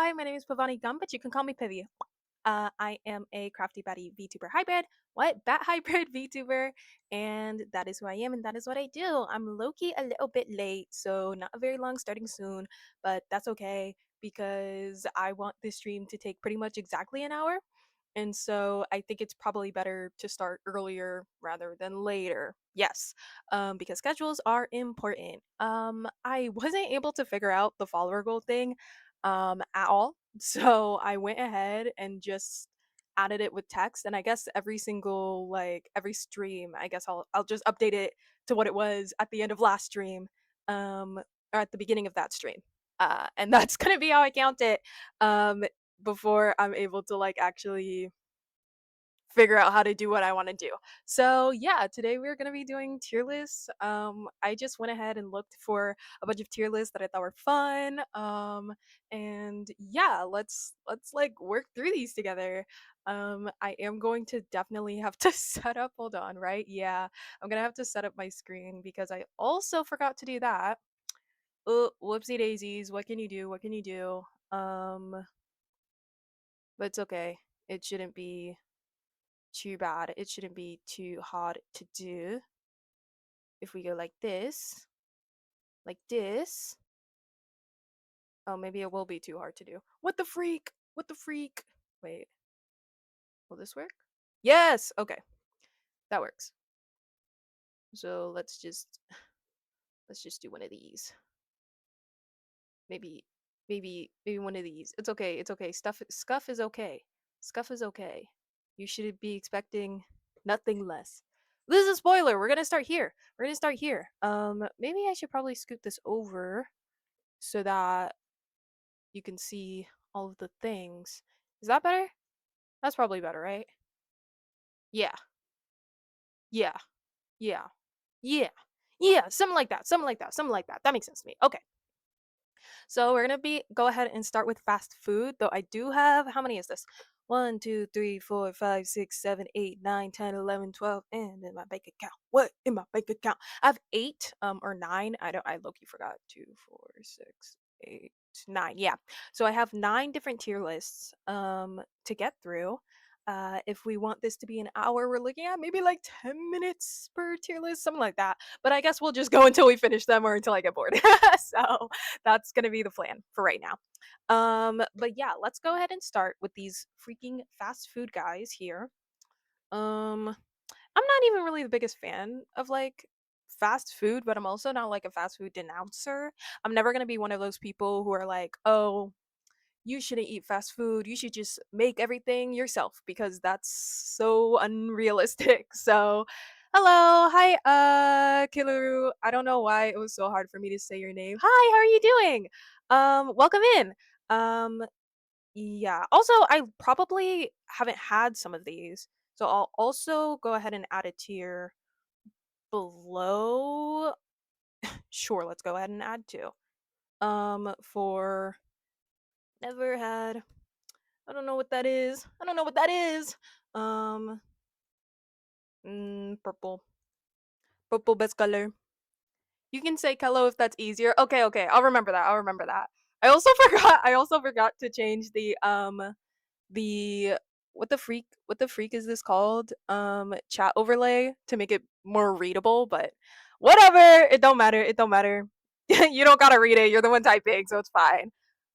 Hi, my name is Pivanni Gumm, but you can call me Pivee. I am a crafty baddie VTuber hybrid. What? Bat hybrid VTuber. And that is who I am, and that is what I do. I'm low-key a little bit late, so not very long, starting soon, but that's okay because I want this stream to take pretty much exactly an hour. And so I think it's probably better to start earlier rather than later. Yes, because schedules are important. I wasn't able to figure out the follower goal thing at all. So I went ahead and just added it with text, and I guess every single every stream, I guess I'll just update it to what it was at the end of last stream, or at the beginning of that stream. And that's gonna be how I count it. Before I'm able to actually figure out how to do what I want to do. So yeah, today we're gonna be doing tier lists. I just went ahead and looked for a bunch of tier lists that I thought were fun. And yeah, let's work through these together. I am going to definitely have to set up. Hold on, right? Yeah, I'm gonna have to set up my screen because I also forgot to do that. Oh, whoopsie daisies. What can you do? What can you do? But it's okay. It shouldn't be too bad. It shouldn't be too hard to do. If we go like this, like this. Oh, maybe it will be too hard to do. What the freak? What the freak? Wait, will this work? Yes! Okay, that works. So let's just do one of these. Maybe maybe one of these. It's okay, it's okay. Scuff is okay. Scuff is okay. You should be expecting nothing less. This is a spoiler. We're gonna start here. We're gonna start here. Maybe I should probably scoot this over so that you can see all of the things. Is that better? That's probably better, right? Yeah. Yeah. Yeah. Yeah. Yeah, something like that. Something like that. Something like that. That makes sense to me. Okay. So we're gonna go ahead and start with fast food. Though I do have, how many is this? 1, 2, 3, 4, 5, 6, 7, 8, 9, 10, 11, 12, and in my bank account. What in my bank account? I have 8 or 9. I low-key forgot. 2, 4, 6, 8, 9. Yeah. So I have 9 different tier lists to get through. If we want this to be an hour, we're looking at maybe like 10 minutes per tier list, something like that. But I guess we'll just go until we finish them or until I get bored. So that's gonna be the plan for right now. But yeah, let's go ahead and start with these freaking fast food guys here. I'm not even really the biggest fan of fast food, but I'm also not like a fast food denouncer. I'm never gonna be one of those people who are like, oh, you shouldn't eat fast food. You should just make everything yourself because that's so unrealistic. So, hello, hi, Kilaru. I don't know why it was so hard for me to say your name. Hi, how are you doing? Welcome in. Um, yeah. Also, I probably haven't had some of these, so I'll also go ahead and add a tier below. Sure, let's go ahead and add two. For never had. I don't know what that is. I don't know what that is. Um, purple. Purple best color. You can say hello if that's easier. Okay, okay. I'll remember that. I'll remember that. I also forgot. I also forgot to change the what the freak is this called? Chat overlay to make it more readable. But whatever. It don't matter. It don't matter. You don't gotta read it. You're the one typing, so it's fine.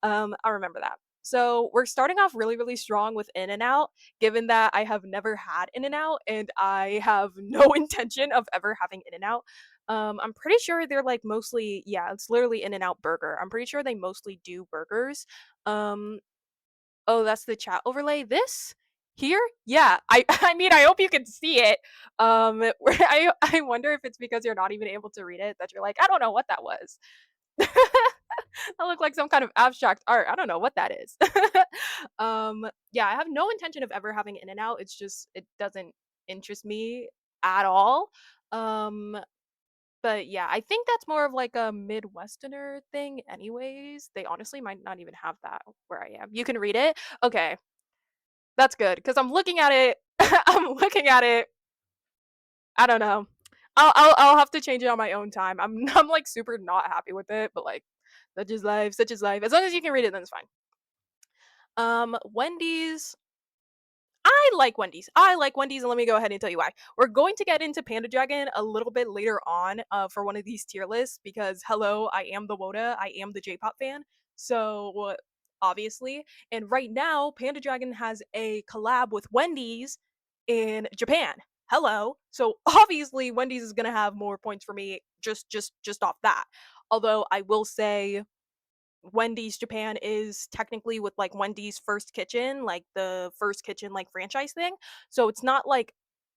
I'll remember that. So we're starting off really, really strong with In and Out, given that I have never had In and Out and I have no intention of ever having In and Out. I'm pretty sure they're like mostly, yeah, it's literally In and Out Burger. I'm pretty sure they mostly do burgers. Um, oh, that's the chat overlay. This here, yeah. I mean, I hope you can see it. Where I wonder if it's because you're not even able to read it that you're like, I don't know what that was. That looked like some kind of abstract art. I don't know what that is. Yeah, I have no intention of ever having In and Out. It's just it doesn't interest me at all. Um, but yeah, I think that's more of like a Midwesterner thing, anyways. They honestly might not even have that where I am. You can read it. Okay, that's good because I'm looking at it. I'm looking at it. I don't know. I'll have to change it on my own time. I'm like super not happy with it, but like such is life, such is life. As long as you can read it, then it's fine. Wendy's, I like Wendy's. I like Wendy's, and let me go ahead and tell you why. We're going to get into Panda Dragon a little bit later on for one of these tier lists because, hello, I am the Woda. I am the J-pop fan. So, obviously. And right now, Panda Dragon has a collab with Wendy's in Japan. Hello. So, obviously, Wendy's is going to have more points for me just off that. Although, I will say Wendy's Japan is technically with like Wendy's First Kitchen, like the First Kitchen like franchise thing. So it's not like,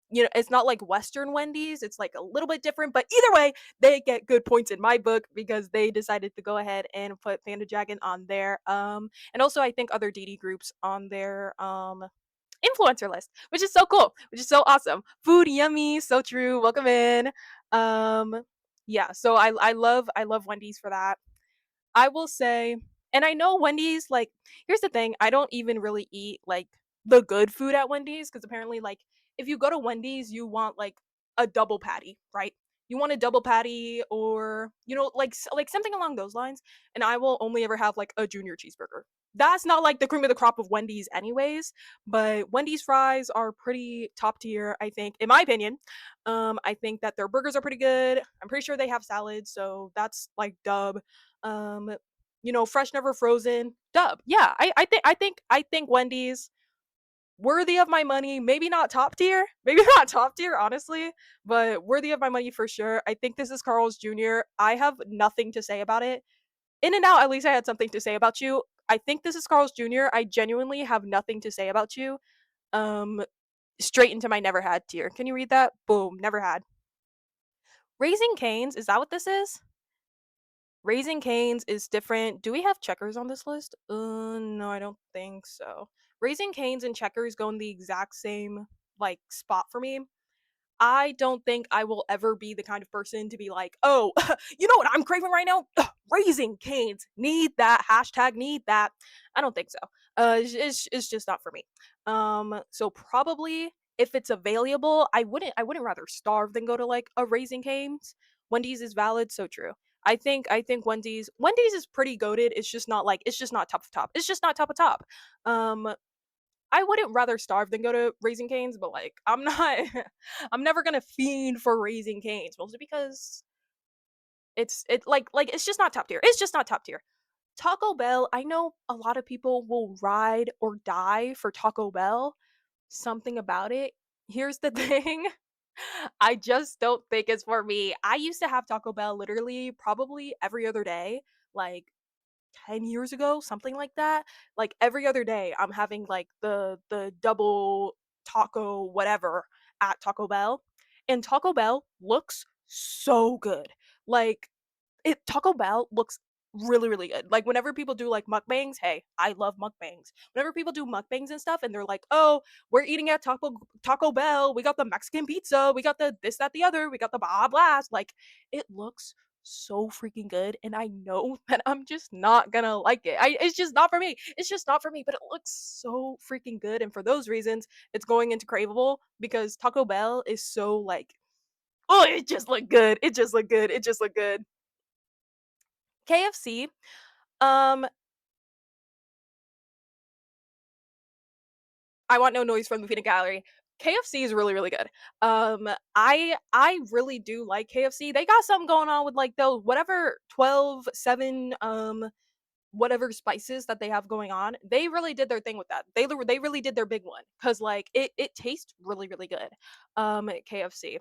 it's not like Western Wendy's. It's like a little bit different, but either way, they get good points in my book because they decided to go ahead and put Panda Dragon on there. And also I think other DD groups on their influencer list, which is so cool, which is so awesome. Food yummy, so true. Welcome in. Um yeah, so I love Wendy's for that. I will say, and I know Wendy's, like, here's the thing, I don't even really eat like the good food at Wendy's because apparently, like, if you go to Wendy's, you want like a double patty, right? You want a double patty or, like, like something along those lines. And I will only ever have like a junior cheeseburger. That's not like the cream of the crop of Wendy's, anyways. But Wendy's fries are pretty top tier, I think, in my opinion. I think that their burgers are pretty good. I'm pretty sure they have salads, so that's like dub. um Fresh never frozen, dub. Yeah, I think Wendy's worthy of my money. Maybe not top tier, maybe not top tier, honestly, but worthy of my money for sure. I think this is Carl's Jr. I have nothing to say about it. In and out, at least I had something to say about you. I think this is Carl's Jr. I genuinely have nothing to say about you. um Straight into my never had tier. Can you read that? Boom, never had. Raising Canes, is that what this is? Raising Cane's is different. Do we have checkers on this list? No, I don't think so. Raising Cane's and checkers go in the exact same like spot for me. I don't think I will ever be the kind of person to be like, oh, you know what I'm craving right now? Ugh, Raising Cane's. Need that. Hashtag need that. I don't think so. It's just not for me. So probably if it's available, I wouldn't rather starve than go to like a Raising Cane's. Wendy's is valid, so true. I think Wendy's is pretty goaded. It's just not top of top. It's just not top of top. Um I wouldn't rather starve than go to Raising Cane's, but like I'm not I'm never gonna fiend for Raising Cane's, mostly because it's just not top tier. It's just not top tier. Taco Bell, I know a lot of people will ride or die for Taco Bell. Something about it. Here's the thing. I just don't think it's for me. I used to have Taco Bell literally probably every other day. Like 10 years ago, something like that. Like every other day I'm having like the double taco whatever at Taco Bell. And Taco Bell looks so good. Like it Taco Bell looks really really good. Like whenever people do like mukbangs, hey, I love mukbangs. Whenever people do mukbangs and stuff and they're like, "Oh, we're eating at Taco Bell. We got the Mexican pizza. We got the this that the other. We got the blah blast." Like it looks so freaking good and I know that I'm just not going to like it. It's just not for me. It's just not for me, but it looks so freaking good and for those reasons, it's going into craveable because Taco Bell is so like, oh, it just looked good. It just looked good. It just looked good. KFC, um, I want no noise from the peanut gallery. KFC is really, really good. I really do like KFC. They got something going on with like those whatever 12 7 whatever spices that they have going on. They really did their thing with that. They really did their big one cuz like it tastes really, really good. KFC.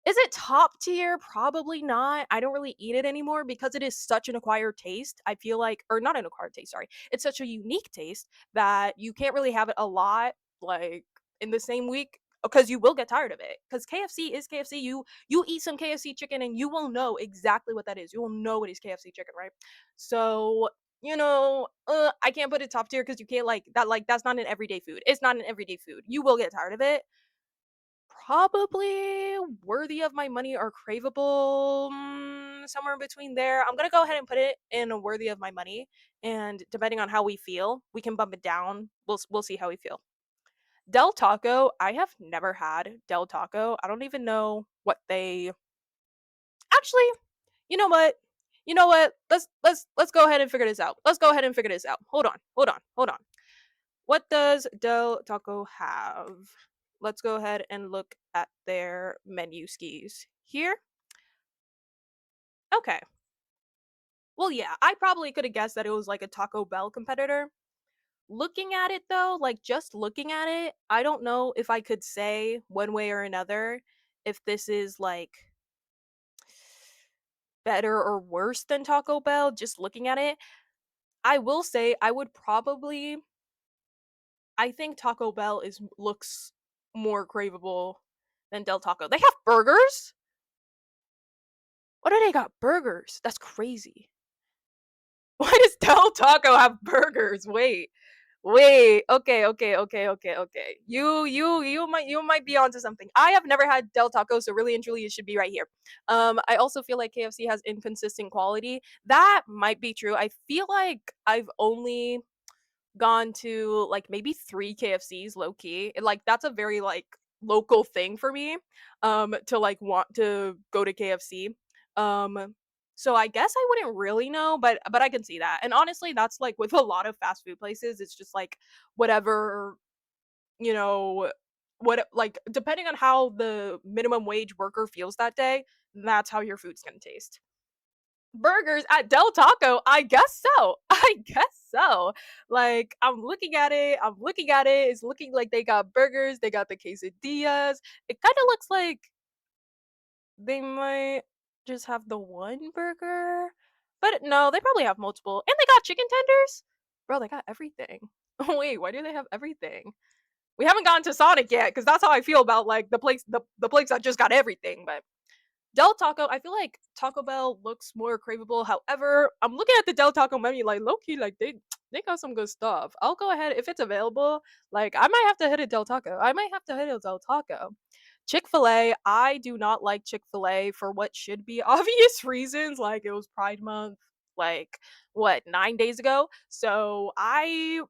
Is it top tier? Probably not. I don't really eat it anymore because it is such an acquired taste. I feel like, or not an acquired taste, sorry. It's such a unique taste that you can't really have it a lot, like in the same week, because you will get tired of it. Because KFC is KFC. You eat some KFC chicken and you will know exactly what that is. You will know it is KFC chicken, right? So I can't put it top tier because you can't like that. Like that's not an everyday food. It's not an everyday food. You will get tired of it. Probably worthy of my money or craveable, somewhere in between there. I'm gonna go ahead and put it in a worthy of my money, and depending on how we feel, we can bump it down. We'll see how we feel. Del Taco, I have never had Del Taco. I don't even know what they actually. You know what? You know what? Let's go ahead and figure this out. Let's go ahead and figure this out. Hold on. What does Del Taco have? Let's go ahead and look at their menu skis here. Okay. Well, yeah, I probably could have guessed that it was like a Taco Bell competitor. Looking at it though, like just looking at it, I don't know if I could say one way or another if this is like better or worse than Taco Bell just looking at it. I will say I would probably I think Taco Bell is looks more craveable than Del Taco. They have burgers? What do they got burgers? That's crazy. Why does Del Taco have burgers? Wait. Okay. You might be onto something. I have never had Del Taco, so really and truly it should be right here. I also feel like KFC has inconsistent quality. That might be true. I feel like I've only gone to like maybe 3 KFCs low key. And, like that's a very like local thing for me to like want to go to KFC. Um so I guess I wouldn't really know, but I can see that. And honestly, that's like with a lot of fast food places, it's just like whatever, you know, what like depending on how the minimum wage worker feels that day, that's how your food's going to taste. Burgers at Del Taco? I guess so. I guess so. Like I'm looking at it. It's looking like they got burgers. They got the quesadillas. It kind of looks like they might just have the one burger, but no, they probably have multiple. And they got chicken tenders. Bro, they got everything. Wait, why do they have everything? We haven't gotten to Sonic yet, because that's how I feel about like the place that just got everything. But Del Taco, I feel like Taco Bell looks more craveable. However, I'm looking at the Del Taco menu like low key, like they got some good stuff. I'll go ahead if it's available. Like I might have to hit a Del Taco. I might have to hit a Del Taco. Chick-fil-A, I do not like Chick-fil-A for what should be obvious reasons. Like it was Pride Month, like what, 9 days ago. So I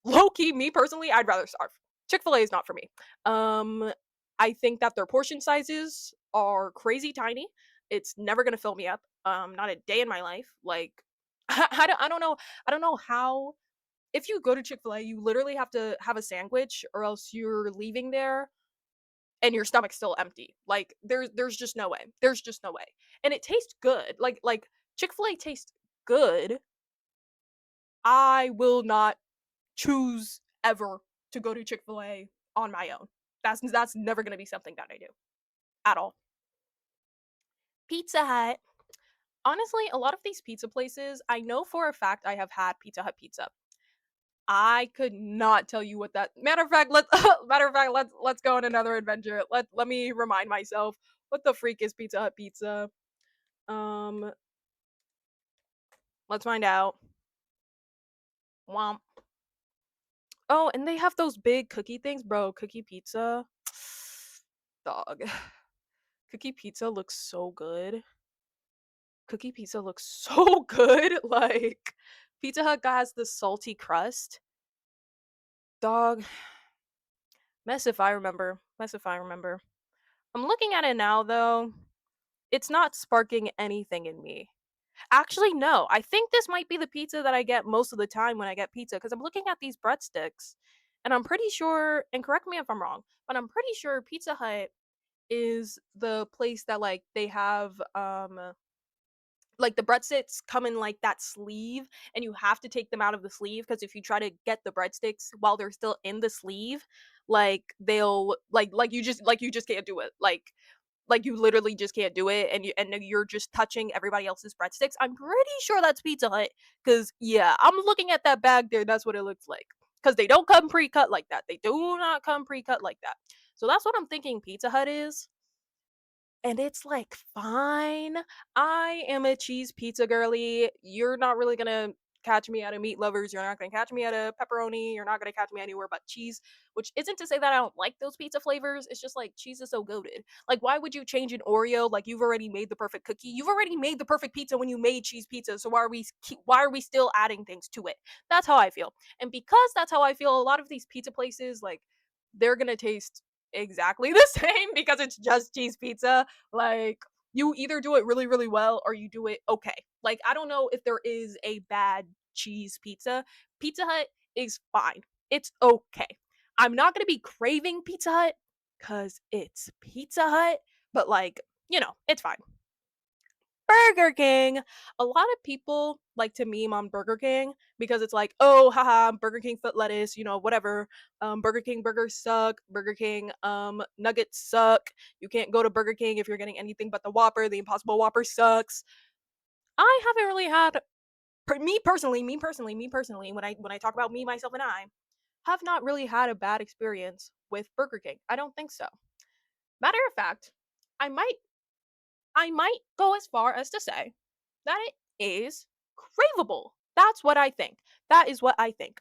low key, me personally, I'd rather starve. Chick-fil-A is not for me. Um, I think that their portion sizes are crazy tiny. It's never gonna fill me up. Not a day in my life. Like, I don't know how. If you go to Chick-fil-A, you literally have to have a sandwich, or else you're leaving there and your stomach's still empty. Like, there's just no way. There's just no way. And it tastes good. Like Chick-fil-A tastes good. I will not choose ever to go to Chick-fil-A on my own. That's never gonna be something that I do at all. Pizza Hut. Honestly, a lot of these pizza places, I know for a fact I have had Pizza Hut pizza. I could not tell you what that. Matter of fact, let's go on another adventure. Let me remind myself what the freak is Pizza Hut pizza. Um, let's find out. Womp. Oh, and they have those big cookie things, bro. Cookie pizza. Dog. Cookie pizza looks so good. Cookie pizza looks so good. Like Pizza Hut has the salty crust. Dog. Mess if I remember. Mess if I remember. I'm looking at it now though. It's not sparking anything in me. Actually, no. I think this might be the pizza that I get most of the time when I get pizza, because I'm looking at these breadsticks and I'm pretty sure, and correct me if I'm wrong, but I'm pretty sure Pizza Hut is the place that like they have like the breadsticks come in like that sleeve, and you have to take them out of the sleeve, because if you try to get the breadsticks while they're still in the sleeve, like they'll like you just can't do it. Like you literally just can't do it, and you're just touching everybody else's breadsticks. I'm pretty sure that's Pizza Hut, cuz yeah, I'm looking at that bag there, that's what it looks like. Cuz they don't come pre-cut like that. They do not come pre-cut like that. So that's what I'm thinking Pizza Hut is, and it's like fine. I am a cheese pizza girly. You're not really gonna catch me at a meat lovers. You're not gonna catch me at a pepperoni. You're not gonna catch me anywhere but cheese. Which isn't to say that I don't like those pizza flavors. It's just like cheese is so goaded. Like, why would you change an Oreo? Like, you've already made the perfect cookie. You've already made the perfect pizza when you made cheese pizza. So why are we still adding things to it? That's how I feel. And because that's how I feel, a lot of these pizza places, like, they're gonna taste exactly the same because it's just cheese pizza. Like, you either do it really, really well or you do it okay. Like, I don't know if there is a bad cheese pizza. Pizza Hut is fine. It's okay. I'm not gonna be craving Pizza Hut because it's Pizza Hut, but like, it's fine. Burger King. A lot of people like to meme on Burger King because it's like, oh, haha, Burger King foot lettuce, whatever. Burger King burgers suck. Burger King nuggets suck. You can't go to Burger King if you're getting anything but the Whopper. The Impossible Whopper sucks. I haven't really had me personally. When I talk about me, myself, and I have not really had a bad experience with Burger King. I don't think so. Matter of fact, I might I might go as far as to say that it is craveable. That's what I think. That is what I think.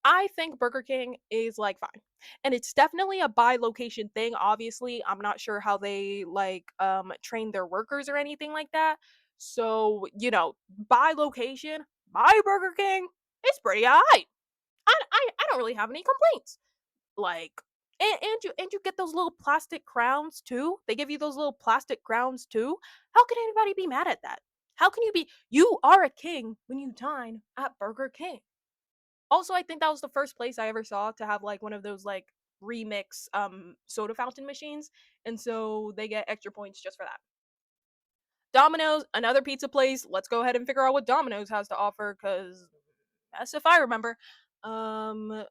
I think Burger King is like fine. And it's definitely a by location thing. Obviously, I'm not sure how they like train their workers or anything like that. So, by location, my Burger King is pretty high. I don't really have any complaints. Like, and you get those little plastic crowns too. They give you those little plastic crowns too. How can anybody be mad at that? How can you are a king when you dine at Burger King? Also, I think that was the first place I ever saw to have like one of those like remix soda fountain machines, and so they get extra points just for that. Domino's, another pizza place. Let's go ahead and figure out what Domino's has to offer, cause as if I remember. Um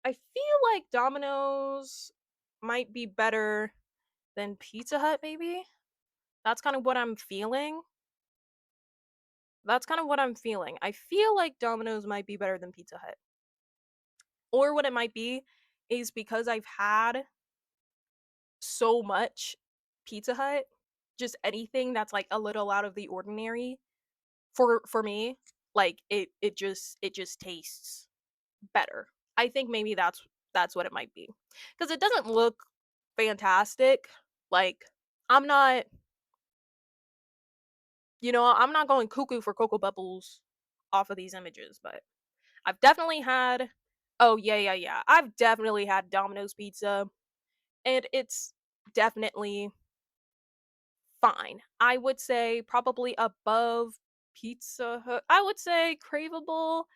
I feel like Domino's might be better than Pizza Hut, maybe? That's kind of what I'm feeling. That's kind of what I'm feeling. I feel like Domino's might be better than Pizza Hut. Or what it might be is because I've had so much Pizza Hut, just anything that's like a little out of the ordinary for me, like it just tastes better. I think maybe that's what it might be. Cuz it doesn't look fantastic. Like, I'm not, I'm not going cuckoo for Cocoa Bubbles off of these images, but I've definitely had, oh, yeah, yeah, yeah. I've definitely had Domino's pizza, and it's definitely fine. I would say probably above Pizza Hut. I would say craveable.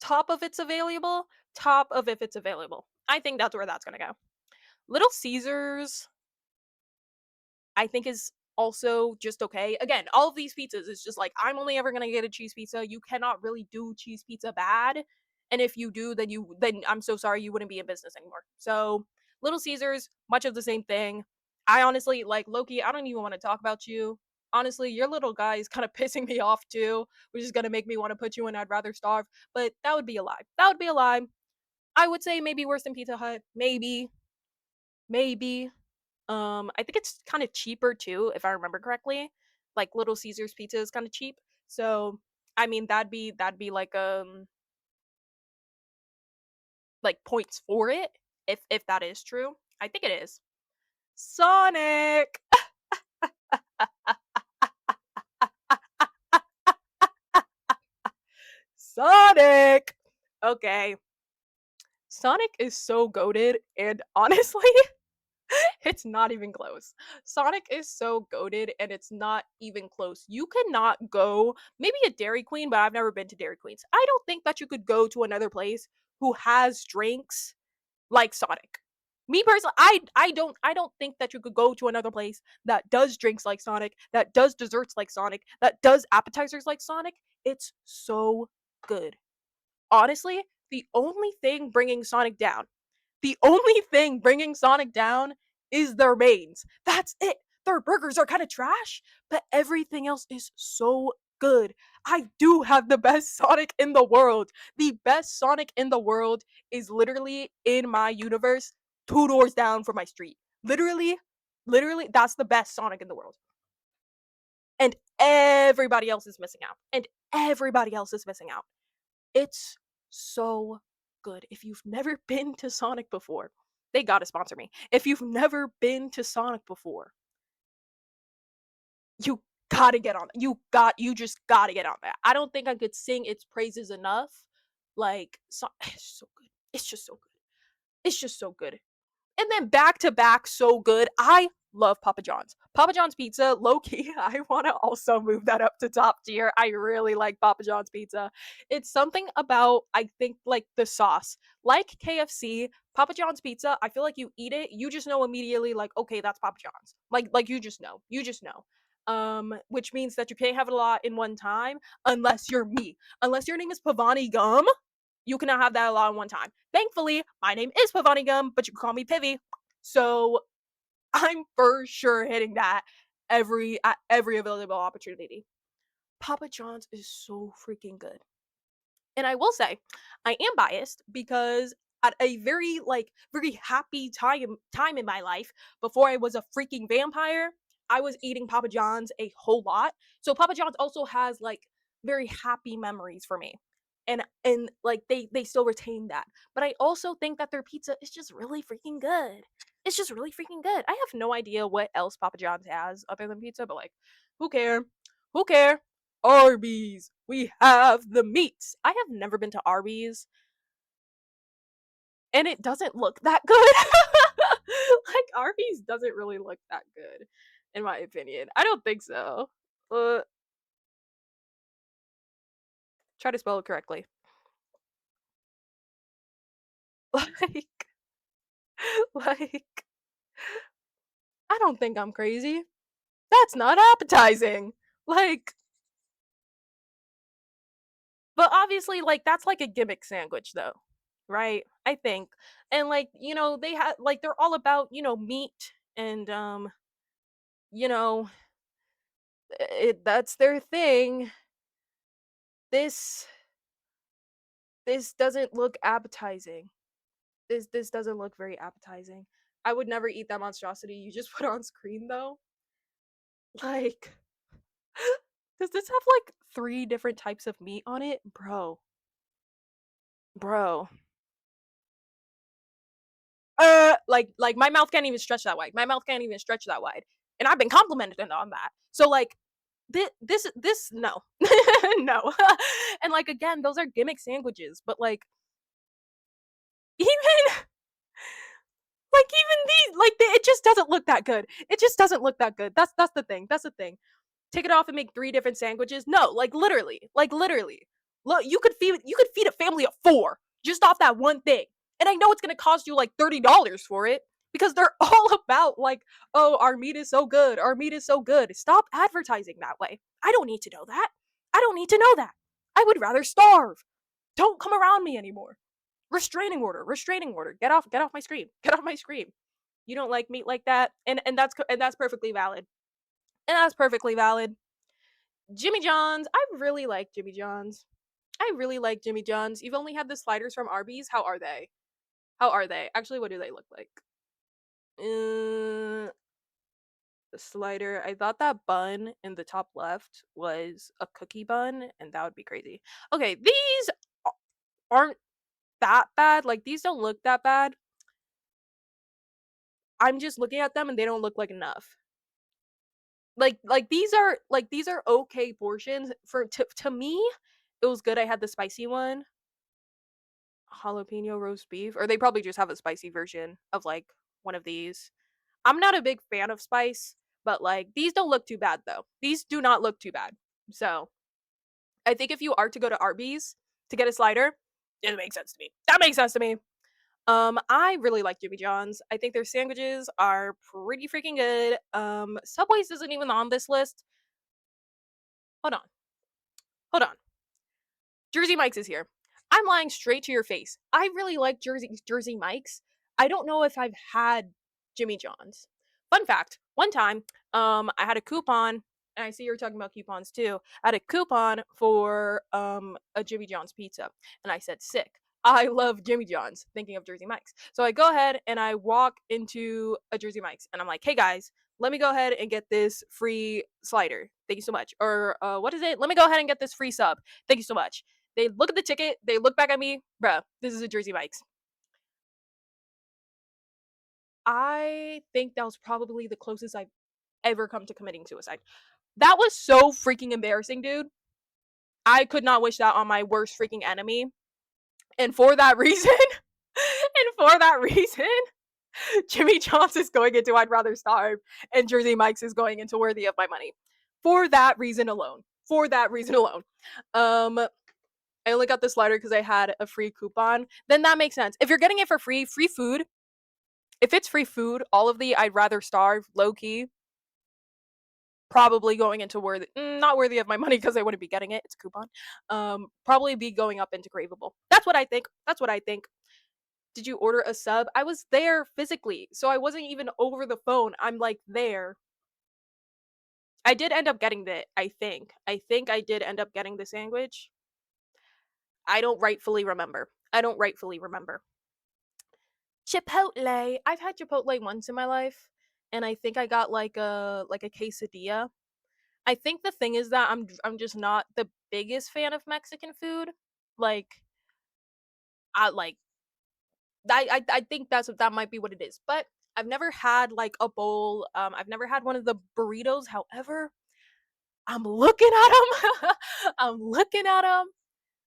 Top of it's available. Top of if it's available. I think that's where that's gonna go. Little Caesars I think is also just okay. Again, all of these pizzas is just like I'm only ever gonna get a cheese pizza. You cannot really do cheese pizza bad. And if you do, then I'm so sorry you wouldn't be in business anymore. So Little Caesars, much of the same thing. I honestly like Loki, I don't even want to talk about you. Honestly, your little guy is kind of pissing me off too, which is gonna make me want to put you in I'd rather starve. But that would be a lie. That would be a lie. I would say maybe worse than Pizza Hut. Maybe. Maybe. I think it's kind of cheaper too, if I remember correctly. Like Little Caesars pizza is kind of cheap. So, I mean, that'd be like points for it if that is true. I think it is. Sonic. Sonic. Okay. Sonic is so goated, and honestly, it's not even close. Sonic is so goaded and it's not even close. You cannot go, maybe a Dairy Queen, but I've never been to Dairy Queens. I don't think that you could go to another place who has drinks like Sonic. Me personally, I don't think that you could go to another place that does drinks like Sonic, that does desserts like Sonic, that does appetizers like Sonic. It's so good. Honestly, the only thing bringing Sonic down is their mains. That's it. Their burgers are kind of trash, but everything else is so good. I do have the best Sonic in the world. The best Sonic in the world is literally in my universe, 2 doors down from my street. Literally, that's the best Sonic in the world. And everybody else is missing out. And everybody else is missing out. It's so good. If you've never been to Sonic before, they gotta sponsor me. If you've never been to Sonic before, you gotta get on. You just gotta get on that. I don't think I could sing its praises enough. Like, it's so good. It's just so good. It's just so good. And then back to back, so good. I love Papa John's. Papa John's pizza, low key, I want to also move that up to top tier. I really like Papa John's pizza. It's something about, I think, like the sauce. Like KFC, Papa John's pizza, I feel like you eat it, you just know immediately, like, okay, that's Papa John's. Like you just know. You just know. Which means that you can't have it a lot in one time unless you're me. Unless your name is Pivanni Gumm, you cannot have that a lot in one time. Thankfully, my name is Pivanni Gumm, but you can call me Pivee. So I'm for sure hitting that at every available opportunity. Papa John's is so freaking good. And I will say, I am biased because at a very happy time in my life before I was a freaking vampire, I was eating Papa John's a whole lot. So Papa John's also has like very happy memories for me. And like they still retain that. But I also think that their pizza is just really freaking good. It's just really freaking good. I have no idea what else Papa John's has other than pizza, but like who care? Who care? Arby's. We have the meats. I have never been to Arby's, and it doesn't look that good. Like Arby's doesn't really look that good, in my opinion. I don't think so. Uh, Try to spell it correctly. Like, like, I don't think I'm crazy. That's not appetizing. Like, but obviously, like that's like a gimmick sandwich, though, right? I think, and like they have like they're all about meat and you know that's their thing. This this doesn't look appetizing. This doesn't look very appetizing. I would never eat that monstrosity you just put on screen though. Like, does this have like three different types of meat on it, bro? Bro. Like my mouth can't even stretch that wide. My mouth can't even stretch that wide, and I've been complimented on that. So like, this no, no, and like again, those are gimmick sandwiches, but like even even these it just doesn't look that good. It just doesn't look that good. That's the thing. That's the thing. Take it off and make three different sandwiches. No, like literally. Look, you could feed a family of four just off that one thing. And I know it's gonna cost you like $30 for it because they're all about like, oh, our meat is so good. Our meat is so good. Stop advertising that way. I don't need to know that. I don't need to know that. I would rather starve. Don't come around me anymore. Restraining order. Restraining order. Get off my screen. Get off my screen. You don't like meat like that, and that's perfectly valid. And that's perfectly valid. Jimmy John's. I really like Jimmy John's. I really like Jimmy John's. You've only had the sliders from Arby's. How are they? How are they? Actually, what do they look like? The slider. I thought that bun in the top left was a cookie bun, and that would be crazy. Okay, these aren't that bad. Like these don't look that bad. I'm just looking at them and they don't look like enough. These are okay portions for to me. It was good. I had the spicy one, jalapeno roast beef, or they probably just have a spicy version of like one of these. I'm not a big fan of spice, but like these don't look too bad though. These do not look too bad. So I think if you are to go to Arby's to get a slider, it makes sense to me. That makes sense to me. I really like Jimmy John's. I think their sandwiches are pretty freaking good. Subway's isn't even on this list. Hold on. Hold on. Jersey Mike's is here. I'm lying straight to your face. I really like Jersey Mike's. I don't know if I've had Jimmy John's. Fun fact: one time, I had a coupon, and I see you're talking about coupons too. I had a coupon for a Jimmy John's pizza, and I said, "Sick. I love Jimmy John's." Thinking of Jersey Mike's, so I go ahead and I walk into a Jersey Mike's, and I'm like, "Hey guys, let me go ahead and get this free slider. Thank you so much." Or what is it? Let me go ahead and get this free sub. Thank you so much. They look at the ticket, they look back at me, bruh, this is a Jersey Mike's. I think that was probably the closest I've ever come to committing suicide. That was so freaking embarrassing, dude. I could not wish that on my worst freaking enemy. And for that reason, and for that reason, Jimmy John's is going into I'd Rather Starve, and Jersey Mike's is going into Worthy of My Money. For that reason alone. For that reason alone. Um, I only got the slider because I had a free coupon. Then that makes sense. If you're getting it for free, free food. If it's free food, all of the I'd Rather Starve, low key, probably going into Worthy, not Worthy of My Money because I wouldn't be getting it. It's a coupon. Probably be going up into Craveable. That's what I think. That's what I think. Did you order a sub? I was there physically, so I wasn't even over the phone. I'm like there. I did end up getting the, I think. I think I did end up getting the sandwich. I don't rightfully remember. I don't rightfully remember. Chipotle. I've had Chipotle once in my life, and I think I got like a quesadilla. I think the thing is that I'm just not the biggest fan of Mexican food. Like I like I think that might be what it is. But I've never had like a bowl. I've never had one of the burritos. However, I'm looking at them. I'm looking at them.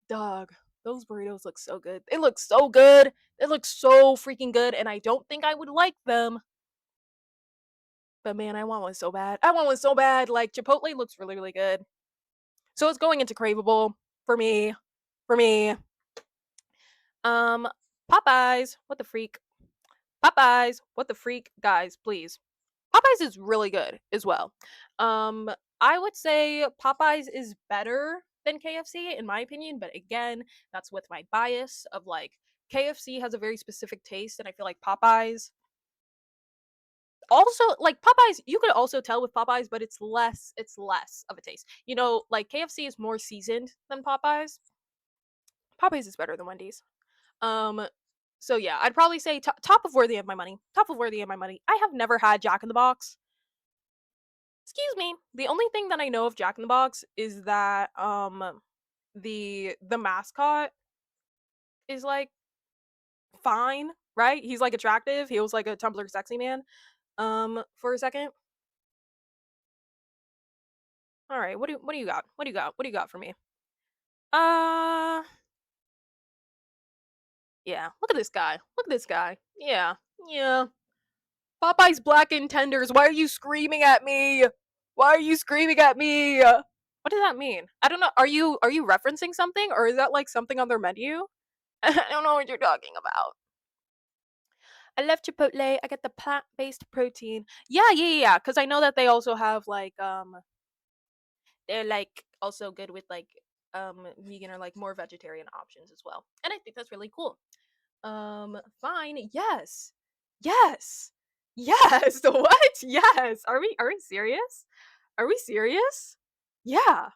Dog, those burritos look so good. They look so good. They look so freaking good, and I don't think I would like them. But man, I want one so bad. I want one so bad. Like Chipotle looks really, really good. So it's going into craveable for me. For me. Um, Popeyes. What the freak? Popeyes. What the freak? Guys, please. Popeyes is really good as well. Um, I would say Popeyes is better than KFC in my opinion, but again, that's with my bias of like KFC has a very specific taste, and I feel like Popeyes also like Popeyes. You could also tell with Popeyes, but it's less of a taste. You know, like KFC is more seasoned than Popeyes. Popeyes is better than Wendy's. Um, so yeah, I'd probably say top of Worthy of My Money. Top of Worthy of My Money. I have never had Jack in the Box. Excuse me. The only thing that I know of Jack in the Box is that the mascot is like fine, right? He's like attractive. He was like a Tumblr sexy man for a second. All right, what do you got? What do you got? What do you got for me? Uh yeah, look at this guy. Look at this guy. Yeah. Yeah. Popeye's blackened tenders. Why are you screaming at me? Why are you screaming at me? What does that mean? I don't know. Are you referencing something, or is that like something on their menu? I don't know what you're talking about. I love Chipotle. I get the plant-based protein. Yeah, yeah, yeah. Because I know that they also have like they're like also good with like vegan or like more vegetarian options as well. And I think that's really cool. Fine. Yes. Yes. Yes. What? Yes. Are we serious? Are we serious? Yeah.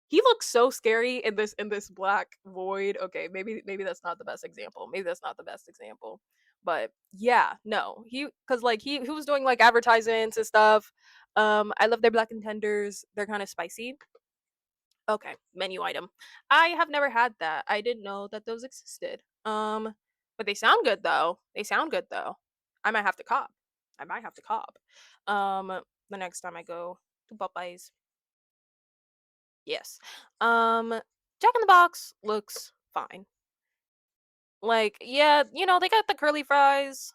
He looks so scary in this black void. Okay, maybe that's not the best example. Maybe that's not the best example. But yeah, no. Cuz like he was doing like advertisements and stuff. I love their black contenders. They're kind of spicy. Okay, menu item. I have never had that. I didn't know that those existed. But they sound good though. They sound good though. I might have to cop. I might have to cop. The next time I go to Popeyes. Yes. Jack in the Box looks fine. Like, yeah, they got the curly fries.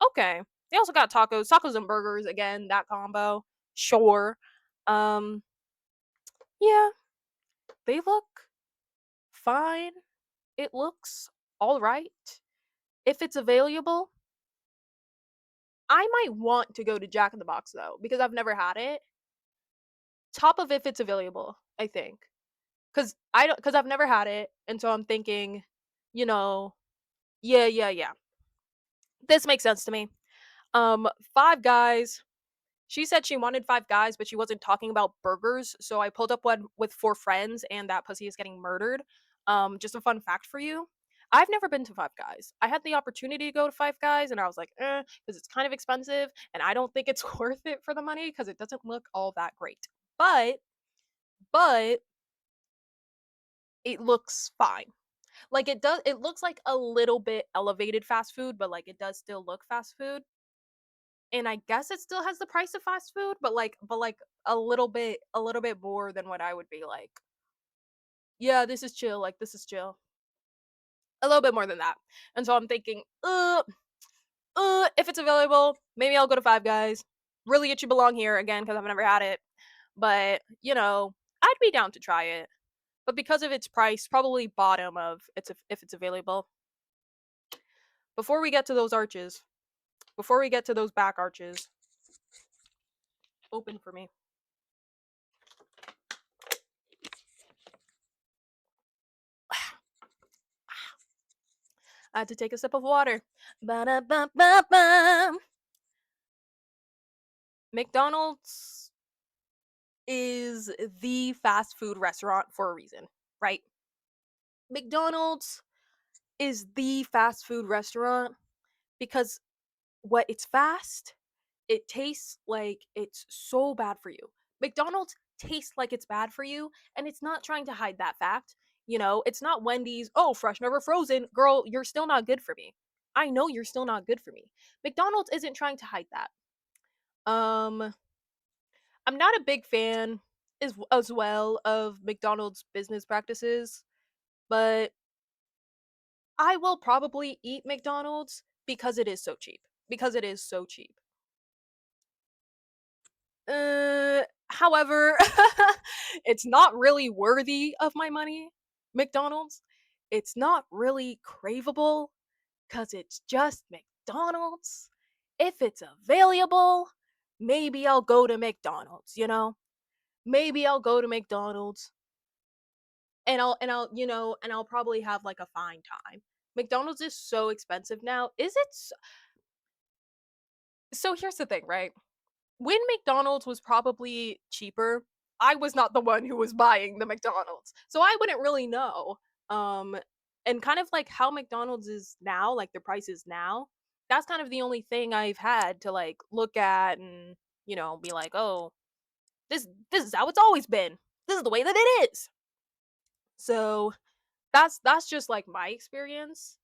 Okay. They also got tacos and burgers again, that combo. Sure. Um, yeah, they look fine. It looks all right. If it's available, I might want to go to Jack in the Box though because I've never had it. Top of if it's available, I think. Cuz I've never had it and so I'm thinking, you know, yeah, yeah, yeah. This makes sense to me. Five Guys. She said she wanted Five Guys, but she wasn't talking about burgers. So I pulled up one with four friends, and that pussy is getting murdered. Just a fun fact for you. I've never been to Five Guys. I had the opportunity to go to Five Guys, and I was like, because it's kind of expensive, and I don't think it's worth it for the money because it doesn't look all that great. But it looks fine. Like it does. It looks like a little bit elevated fast food, but like it does still look fast food. And I guess it still has the price of fast food, but like a little bit more than what I would be like. Yeah, this is chill. Like this is chill. A little bit more than that. And so I'm thinking, If it's available, maybe I'll go to Five Guys. Really, it should belong here again because I've never had it. But I'd be down to try it. But because of its price, probably bottom of it's if it's available. Before we get to those arches, before we get to those back arches, open for me. I had to take a sip of water. Ba-da-ba-ba-ba. McDonald's is the fast food restaurant for a reason, right? McDonald's is the fast food restaurant because it's fast, it tastes like it's so bad for you. McDonald's tastes like it's bad for you, and it's not trying to hide that fact. It's not Wendy's, oh, fresh, never frozen. Girl, you're still not good for me. I know you're still not good for me. McDonald's isn't trying to hide that. Um, I'm not a big fan as well of McDonald's business practices, but I will probably eat McDonald's because it is so cheap. Because it is so cheap. However, it's not really worthy of my money, McDonald's. It's not really craveable because it's just McDonald's. If it's available, maybe I'll go to McDonald's. Maybe I'll go to McDonald's and I'll probably have like a fine time. McDonald's is so expensive now. Is it so here's the thing, right? When McDonald's was probably cheaper, I was not the one who was buying the McDonald's. So I wouldn't really know. Um and kind of like how McDonald's is now, like their prices now, that's kind of the only thing I've had to like look at and, be like, "Oh, this is how it's always been. This is the way that it is." So, that's just like my experience.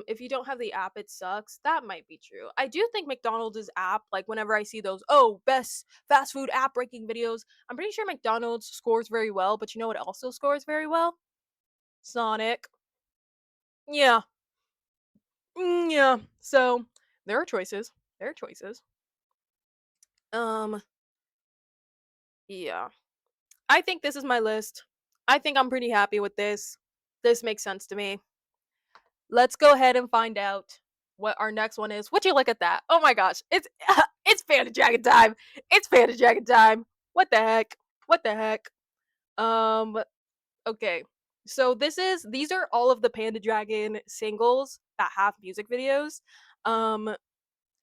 If you don't have the app, it sucks. That might be true. I do think McDonald's app, like whenever I see those, oh, best fast food app ranking videos, I'm pretty sure McDonald's scores very well, but you know what also scores very well? Sonic. Yeah. Yeah. So there are choices. There are choices. Um, yeah. I think this is my list. I think I'm pretty happy with this. This makes sense to me. Let's go ahead and find out what our next one is. Would you look at that? Oh my gosh, it's Panda Dragon time. It's Panda Dragon time. What the heck? What the heck? Um. Okay. So these are all of the Panda Dragon singles that have music videos. Um.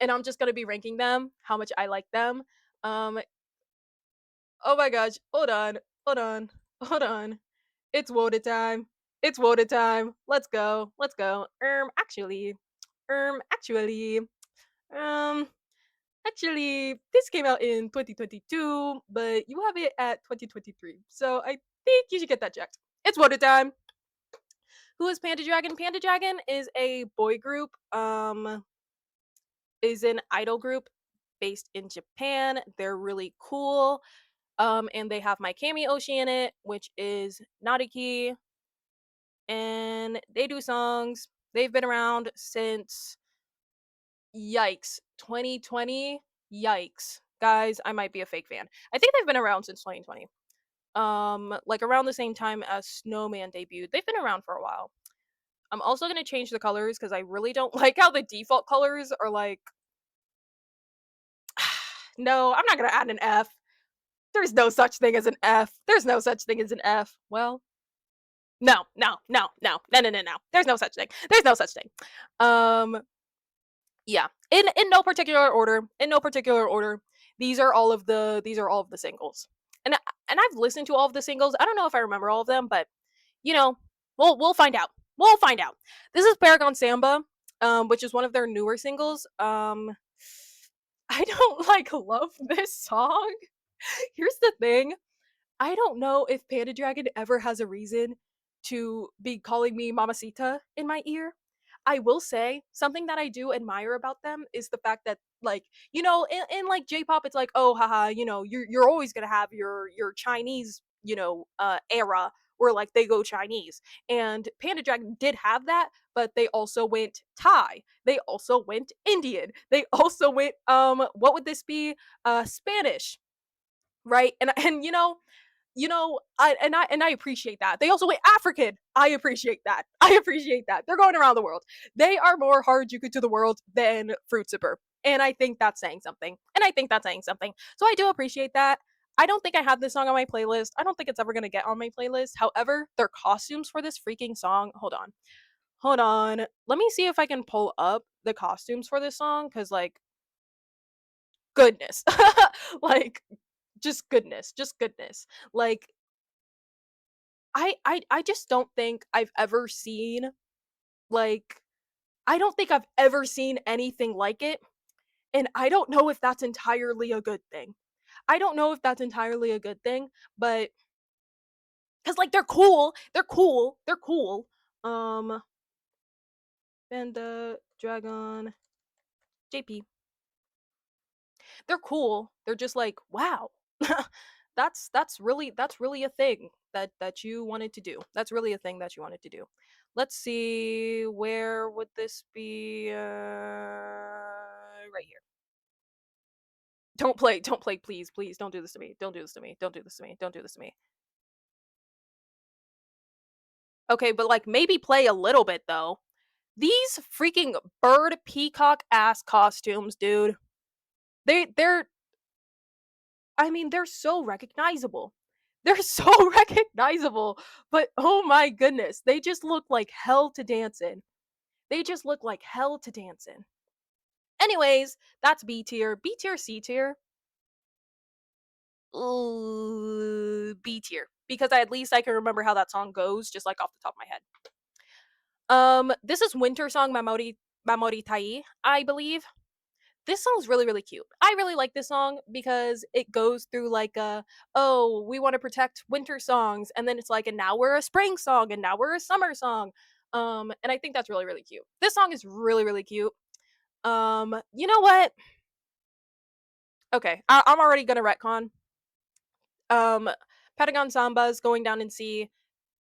And I'm just gonna be ranking them, how much I like them. Um. Oh my gosh. Hold on. Hold on. Hold on. It's Woda time. It's Woda time. Let's go. Let's go. Um, actually, um, actually, this came out in 2022, but you have it at 2023. So I think you should get that checked. It's Woda time. Who is Panda Dragon? Panda Dragon is a boy group, is an idol group based in Japan. They're really cool. And they have my Kami Oshi in it, which is Nariki, and they do songs. They've been around since yikes 2020. Yikes, guys, I might be a fake fan. I think they've been around since 2020. Like around the same time as Snowman debuted. They've been around for a while. I'm also gonna change the colors because I really don't like how the default colors are like. No, I'm not gonna add an F. There's no such thing as an F. There's no such thing as an F. Well, no, no, no, no, no, no, no, no. There's no such thing. There's no such thing. Um, yeah. In no particular order. In no particular order. These are all of the singles. And I've listened to all of the singles. I don't know if I remember all of them, but you know, we'll find out. We'll find out. This is Paragon Samba, which is one of their newer singles. I don't like love this song. Here's the thing. I don't know if Panda Dragon ever has a reason to be calling me Mamacita in my ear. I will say something that I do admire about them is the fact that like in like J-pop it's like, oh haha, you're always gonna have your Chinese era or like they go Chinese. And Panda Dragon did have that, but they also went Thai. They also went Indian. They also went what would this be? Spanish, right? And I appreciate that. They also went African. I appreciate that. I appreciate that. They're going around the world. They are more Harajuku to the world than Fruitziper. And I think that's saying something. And I think that's saying something. So I do appreciate that. I don't think I have this song on my playlist. I don't think it's ever going to get on my playlist. However, their costumes for this freaking song, hold on. Hold on. Let me see if I can pull up the costumes for this song cuz like goodness. Like just goodness, just goodness. Like I just don't think I've ever seen like I don't think I've ever seen anything like it, and I don't know if that's entirely a good thing. I don't know if that's entirely a good thing, but cuz like they're cool. They're cool. They're cool. Um Panda Dragon JP. They're cool. They're just like, wow. That's really a thing that you wanted to do. That's really a thing that you wanted to do. Let's see, where would this be? Right here. Don't play, please, please. Don't do this to me. Don't do this to me. Don't do this to me. Don't do this to me. Okay, but like maybe play a little bit though. These freaking bird peacock ass costumes, dude. They're I mean, they're so recognizable. They're so recognizable. But oh my goodness, they just look like hell to dance in. They just look like hell to dance in. Anyways, that's B tier. B tier, C tier. B tier. Because at least I can remember how that song goes, just like off the top of my head. This is Winter Song Mamori Tai, I believe. This song's really really cute. I really like this song because it goes through like a, oh, we want to protect winter songs, and then it's like, and now we're a spring song, and now we're a summer song. And I think that's really really cute. This song is really really cute. You know what? Okay, I'm already gonna retcon. Um, Patagon Samba's going down in C,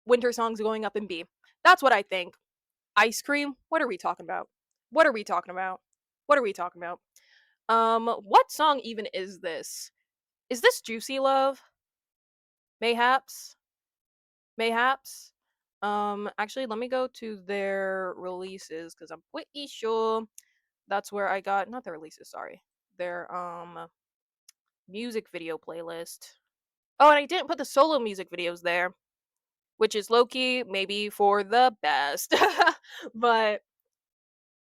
winter songs going up in B. That's what I think. Ice cream? What are we talking about? What are we talking about? What are we talking about? What song even is this? Is this Juicy Love? Mayhaps? Mayhaps? Actually, let me go to their releases because I'm pretty sure that's where I got, not their releases, sorry. Their music video playlist. Oh, and I didn't put the solo music videos there, which is low key maybe for the best. But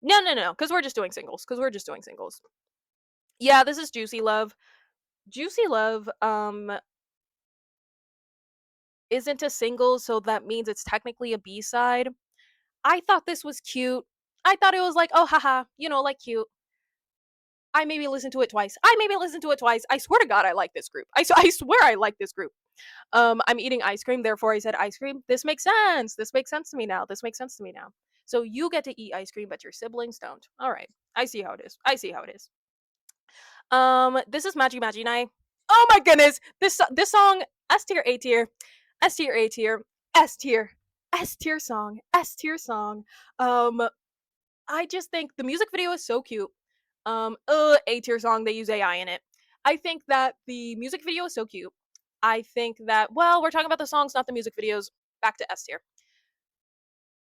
no, because we're just doing singles. Because we're just doing singles. Yeah, this is Juicy Love. Juicy Love isn't a single, so that means it's technically a B-side. I thought this was cute. I thought it was like, oh, haha, like cute. I maybe listened to it twice. I maybe listened to it twice. I swear to God, I like this group. I swear I like this group. I'm eating ice cream, therefore I said ice cream. This makes sense. This makes sense to me now. This makes sense to me now. So you get to eat ice cream, but your siblings don't. All right. I see how it is. I see how it is. This is Maji Maji Nai. Oh my goodness. This song, S tier, A tier, S tier, A tier, S tier, S tier song, S tier song. I just think the music video is so cute. A tier song, they use AI in it. I think that the music video is so cute. I think that, well, we're talking about the songs, not the music videos. Back to S tier.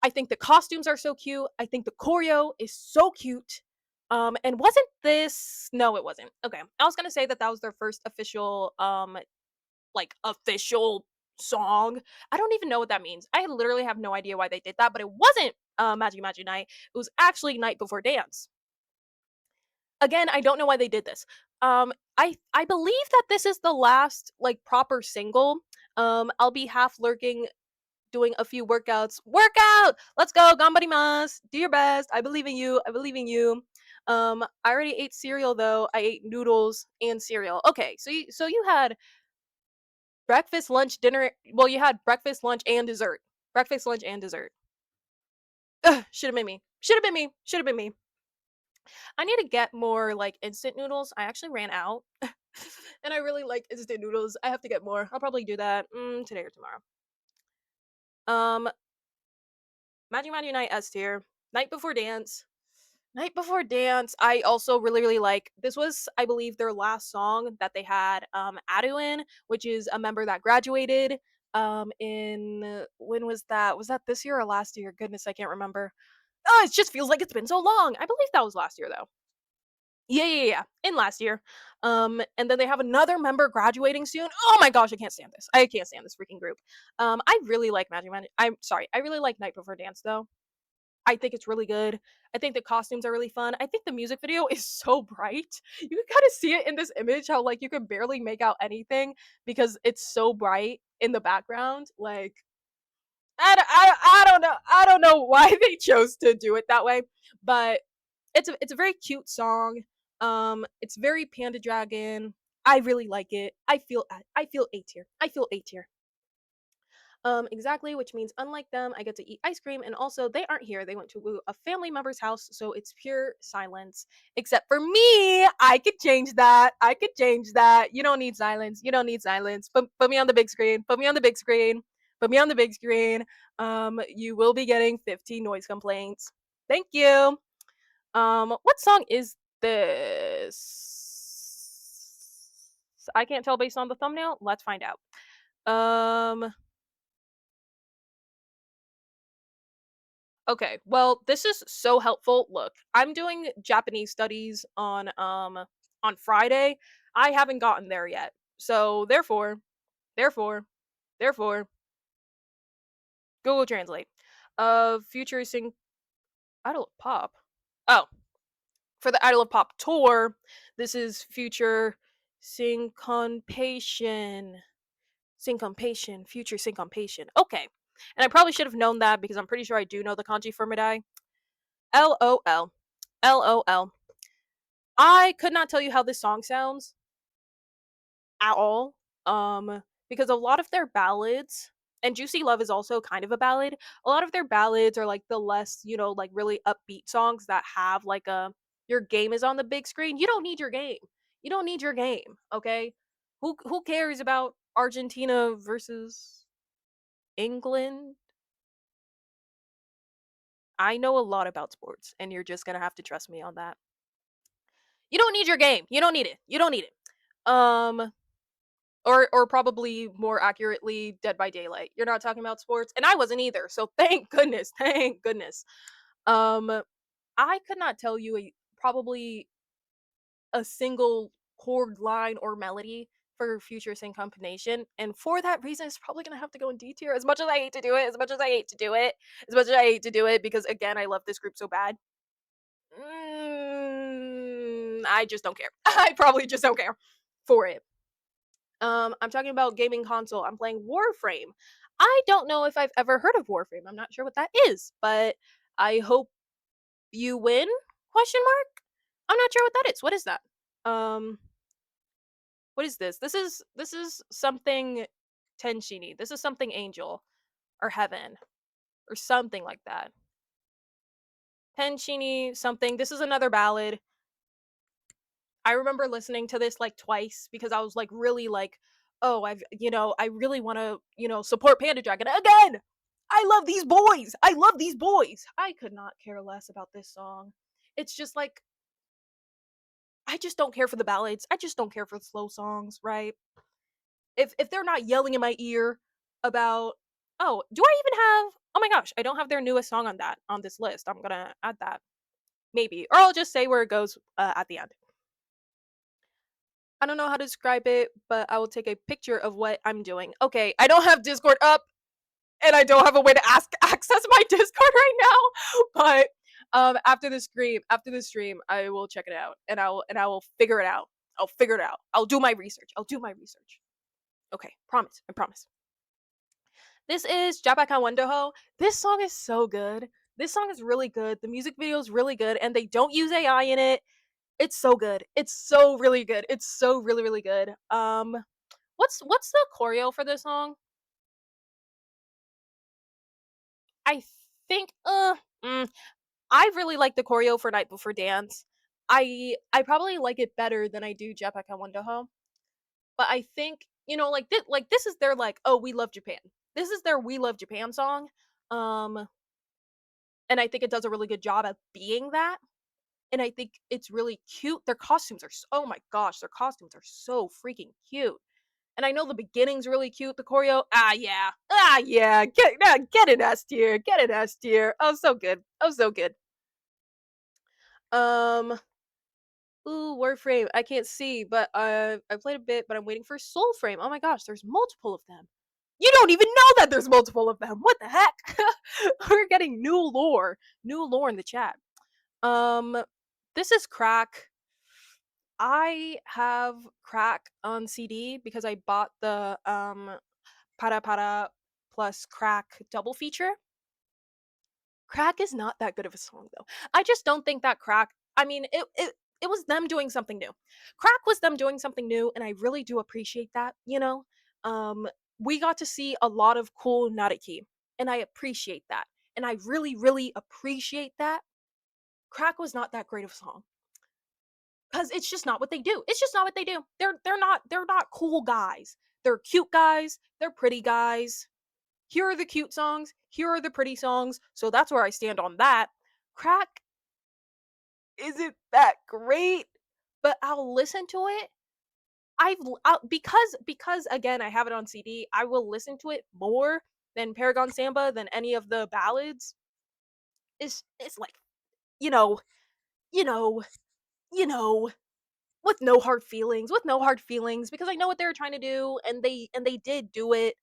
I think the costumes are so cute. I think the choreo is so cute. And wasn't this? No, it wasn't. Okay, I was gonna say that was their first official, like official song. I don't even know what that means. I literally have no idea why they did that, but it wasn't Magi Magi Night. It was actually Night Before Dance. Again, I don't know why they did this. I believe that this is the last like proper single. I'll be half lurking doing a few workouts. Workout! Let's go, gambarimasu. Do your best. I believe in you. I believe in you. I already ate cereal though. I ate noodles and cereal. Okay, so you had breakfast, lunch, dinner. Well, you had breakfast, lunch, and dessert. Breakfast, lunch, and dessert. Should have been me. Should have been me. Should have been me. I need to get more like instant noodles. I actually ran out. And I really like instant noodles. I have to get more. I'll probably do that today or tomorrow. Um, Magic Magic Night S tier. Night Before Dance. Night Before Dance, I also really, really like. This was, I believe, their last song that they had Adu in, which is a member that graduated in when was that? Was that this year or last year? Goodness, I can't remember. Oh, it just feels like it's been so long. I believe that was last year though. Yeah. In last year. And then they have another member graduating soon. Oh my gosh, I can't stand this. I can't stand this freaking group. I really like Magic Man. I'm sorry, I really like Night Before Dance though. I think it's really good. I think the costumes are really fun. I think the music video is so bright. You can kind of see it in this image how like you can barely make out anything because it's so bright in the background. Like I don't know. I don't know why they chose to do it that way, but it's a very cute song. It's very Panda Dragon. I really like it. I feel A tier. I feel A tier. Exactly, which means unlike them, I get to eat ice cream, and also they aren't here. They went to a family member's house, so it's pure silence. Except for me, I could change that. I could change that. You don't need silence. You don't need silence. Put me on the big screen. Put me on the big screen. Put me on the big screen. You will be getting 15 noise complaints. Thank you. What song is this? I can't tell based on the thumbnail. Let's find out. Um, Okay, well, this is so helpful. Look, I'm doing Japanese studies on Friday. I haven't gotten there yet. So therefore, therefore, Google Translate. Future Sing Idol of Pop. Oh, for the Idol of Pop tour, this is future syncopation. Syncopation, future syncopation. Okay. And I probably should have known that because I'm pretty sure I do know the kanji for Madai. LOL. LOL. I could not tell you how this song sounds at all. Because a lot of their ballads, and Juicy Love is also kind of a ballad. A lot of their ballads are like the less, like really upbeat songs that have like a your game is on the big screen. You don't need your game. You don't need your game, okay? Who cares about Argentina versus England? I know a lot about sports, and you're just gonna have to trust me on that. You don't need your game. You don't need it. You don't need it. Or probably more accurately Dead by Daylight. You're not talking about sports, and I wasn't either. So thank goodness, thank goodness. Um, I could not tell you probably a single chord line or melody for future sync combination, and for that reason, it's probably gonna have to go in D tier. As much as I hate to do it, as much as I hate to do it, as much as I hate to do it, because again, I love this group so bad. I just don't care. I probably just don't care for it. I'm talking about gaming console. I'm playing Warframe. I don't know if I've ever heard of Warframe. I'm not sure what that is, but I hope you win? Question mark. I'm not sure what that is. What is that? Um, what is this? This is something Tenshini. This is something Angel or Heaven or something like that. Tenshini something. This is another ballad. I remember listening to this like twice because I was like really like, oh, I really want to, support Panda Dragon again. I love these boys. I love these boys. I could not care less about this song. It's just like I just don't care for the ballads. I just don't care for the slow songs, right? If they're not yelling in my ear about, oh, do I even have? Oh my gosh, I don't have their newest song on this list. I'm gonna add that maybe, or I'll just say where it goes at the end. I don't know how to describe it, but I will take a picture of what I'm doing. Okay, I don't have Discord up, and I don't have a way to access my Discord right now. But after the stream, I will check it out, and I will figure it out. I'll figure it out. I'll do my research. I'll do my research. Okay, promise. I promise. This is Jabaka Wendoho. This song is so good. This song is really good. The music video is really good, and they don't use AI in it. It's so good. It's so really good. It's so really really good. What's the choreo for this song? I think I really like the choreo for Night Before Dance. I probably like it better than I do Jetpack and Wonderhome. But I think, like this is their like, oh, we love Japan. this is their We Love Japan song. Um, and I think it does a really good job at being that. And I think it's really cute. Their costumes are oh my gosh, their costumes are so freaking cute. And I know the beginning's really cute. The choreo, yeah, get an S tier, get an S tier. Oh, so good, oh, so good. Um, ooh, Warframe. I can't see, but I played a bit, but I'm waiting for Soulframe. Oh my gosh, there's multiple of them. You don't even know that there's multiple of them. What the heck? We're getting new lore in the chat. Um, this is Crack. I have Crack on CD because I bought the Para Para plus Crack double feature. Crack is not that good of a song though. I just don't think that Crack, I mean, it was them doing something new. Crack was them doing something new, and I really do appreciate that, you know? Um, we got to see a lot of cool Nariki, and I appreciate that. And I really, really appreciate that. Crack was not that great of a song. Cause it's just not what they do. It's just not what they do. They're not cool guys. They're cute guys. They're pretty guys. Here are the cute songs. Here are the pretty songs. So that's where I stand on that. Crack isn't that great, but I'll listen to it. Because again I have it on CD. I will listen to it more than Paragon Samba than any of the ballads. It's like you know you know you know with no hard feelings, because I know what they were trying to do, and they did do it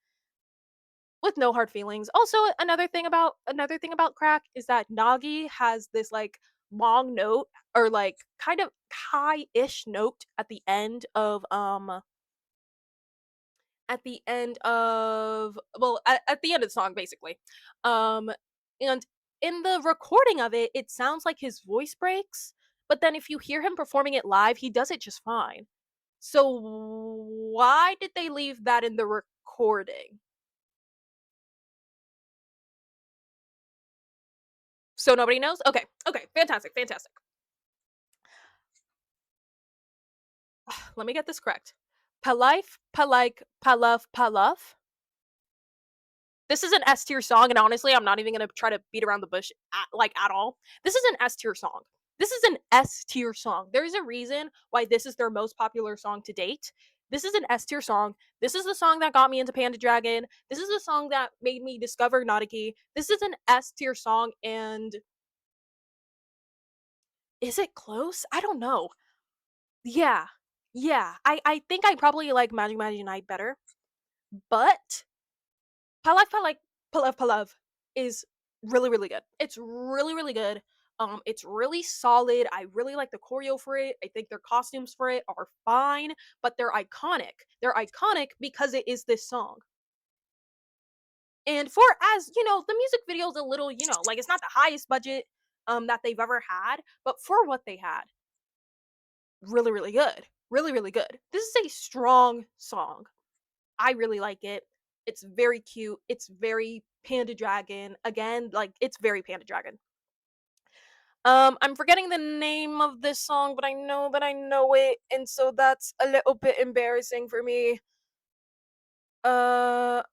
with no hard feelings. Also, another thing about Crack is that Nagi has this like long note, or like kind of high-ish note at the end of well at the end of the song basically. Um and in the recording of it, it sounds like his voice breaks, but then if you hear him performing it live, he does it just fine. So why did they leave that in the recording? So nobody knows? Okay. Okay. Fantastic. Fantastic. Let me get this correct. Palife, palike, paluf, paluf. This is an S tier song, and honestly, I'm not even gonna try to beat around the bush at all. This is an S tier song. This is an S tier song. There's a reason why this is their most popular song to date. This is an S tier song. This is the song that got me into Panda Dragon. This is the song that made me discover Nautica. This is an S tier song, and is it close? I don't know. Yeah. Yeah. I think I probably like Magic Magic Night better, but Palak Palak Palav Palav is really really good. It's really really good. It's really solid. I really like the choreo for it. I think their costumes for it are fine, but they're iconic. They're iconic because it is this song. And for as you know, the music video is a little, like it's not the highest budget that they've ever had, but for what they had, really really good. Really really good. This is a strong song. I really like it. It's very cute. It's very Panda Dragon. Again, like it's very Panda Dragon. I'm forgetting the name of this song, but I know that I know it, and so that's a little bit embarrassing for me. Uh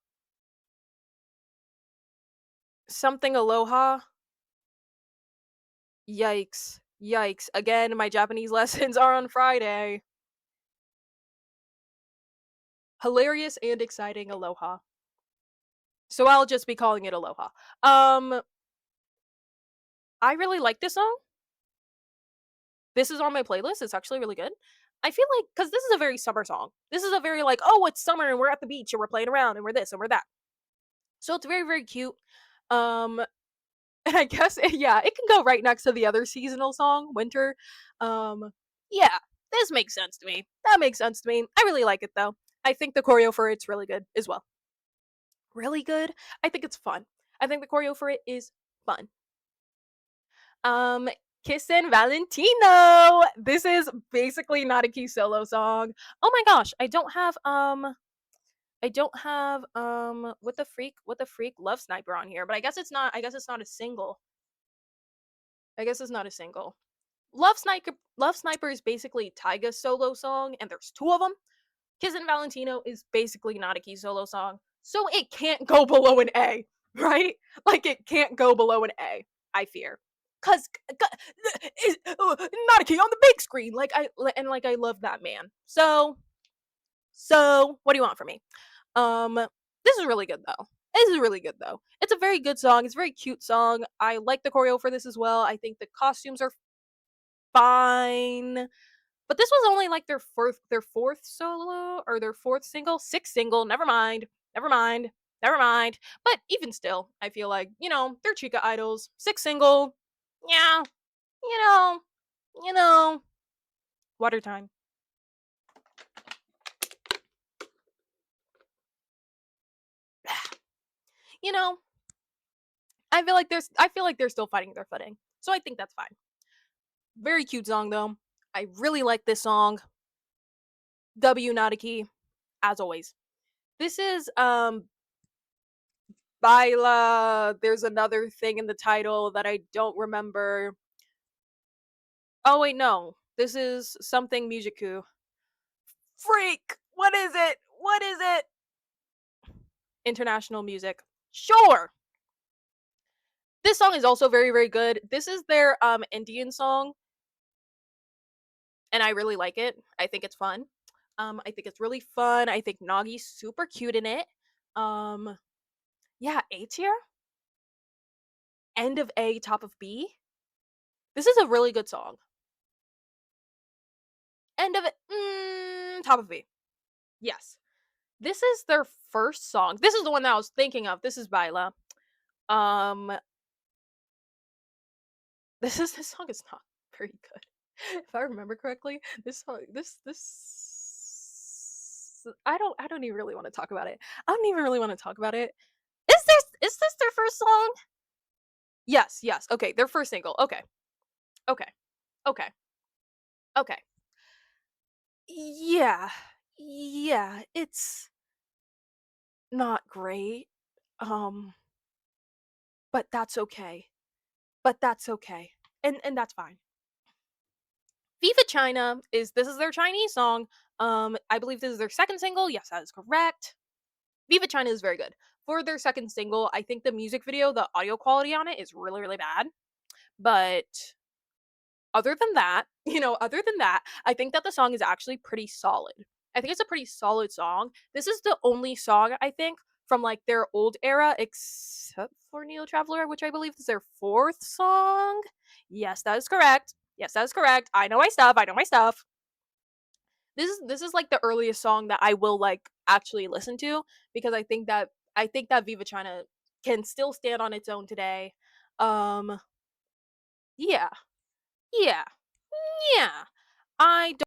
Something Aloha. Yikes. Yikes. Again, my Japanese lessons are on Friday. Hilarious and exciting Aloha. So I'll just be calling it Aloha. Um I really like this song. This is on my playlist. It's actually really good. I feel like because this is a very summer song. This is a very like, oh, it's summer and we're at the beach and we're playing around and we're this and we're that. So it's very very cute. Um, and I guess yeah, it can go right next to the other seasonal song, Winter. Um, yeah, this makes sense to me. That makes sense to me. I really like it though. I think the choreo for it's really good as well. Really good. I think it's fun. I think the choreo for it is fun. Um, Kissin' Valentino. This is basically not a key solo song. Oh my gosh, I don't have what the freak Love Sniper on here, but I guess it's not a single. I guess it's not a single. Love Sniper is basically Tyga's solo song, and there's two of them. Kissin' Valentino is basically not a key solo song. So it can't go below an A, right? Like it can't go below an A, I fear. Cause not a key on the big screen. Like I love that man. So what do you want from me? Um this is really good though. This is really good though. It's a very good song. It's a very cute song. I like the choreo for this as well. I think the costumes are fine. But this was only like their fourth solo or their fourth single, sixth single. Never mind. Never mind. Never mind. But even still, I feel like, they're Chica idols. Sixth single. Yeah. You know. You know. Water time. You know. I feel like they're still fighting their footing. So I think that's fine. Very cute song though. I really like this song. W not a key, as always. This is Baila. There's another thing in the title that I don't remember. Oh wait, no. This is something Musicu. Freak! What is it? What is it? International music. Sure. This song is also very, very good. This is their Indian song, and I really like it. I think it's fun. I think it's really fun. I think Nagi's super cute in it. Um, yeah, A tier, end of A, top of B. This is a really good song. End of it, top of B. Yes. This is their first song. This is the one that I was thinking of. This is Baila. Um, this song is not very good. If I remember correctly, this song this I don't even really want to talk about it. I don't even really want to talk about it. Is this their first song? Yes, yes. Okay, their first single. Okay. Okay. Okay. Okay. Yeah. Yeah, it's not great. Um, but that's okay. But that's okay. And that's fine. Viva China this is their Chinese song. I believe this is their second single. Yes, that is correct. Viva China is very good. For their second single, I think the music video, the audio quality on it is really, really bad. But other than that, I think that the song is actually pretty solid. I think it's a pretty solid song. This is the only song I think from like their old era, except for Neo Traveler, which I believe is their fourth song. Yes, that is correct. Yes, that is correct. I know my stuff. I know my stuff. This is like the earliest song that I will like actually listen to because I think that Viva China can still stand on its own today. Um yeah. Yeah. Yeah. I don't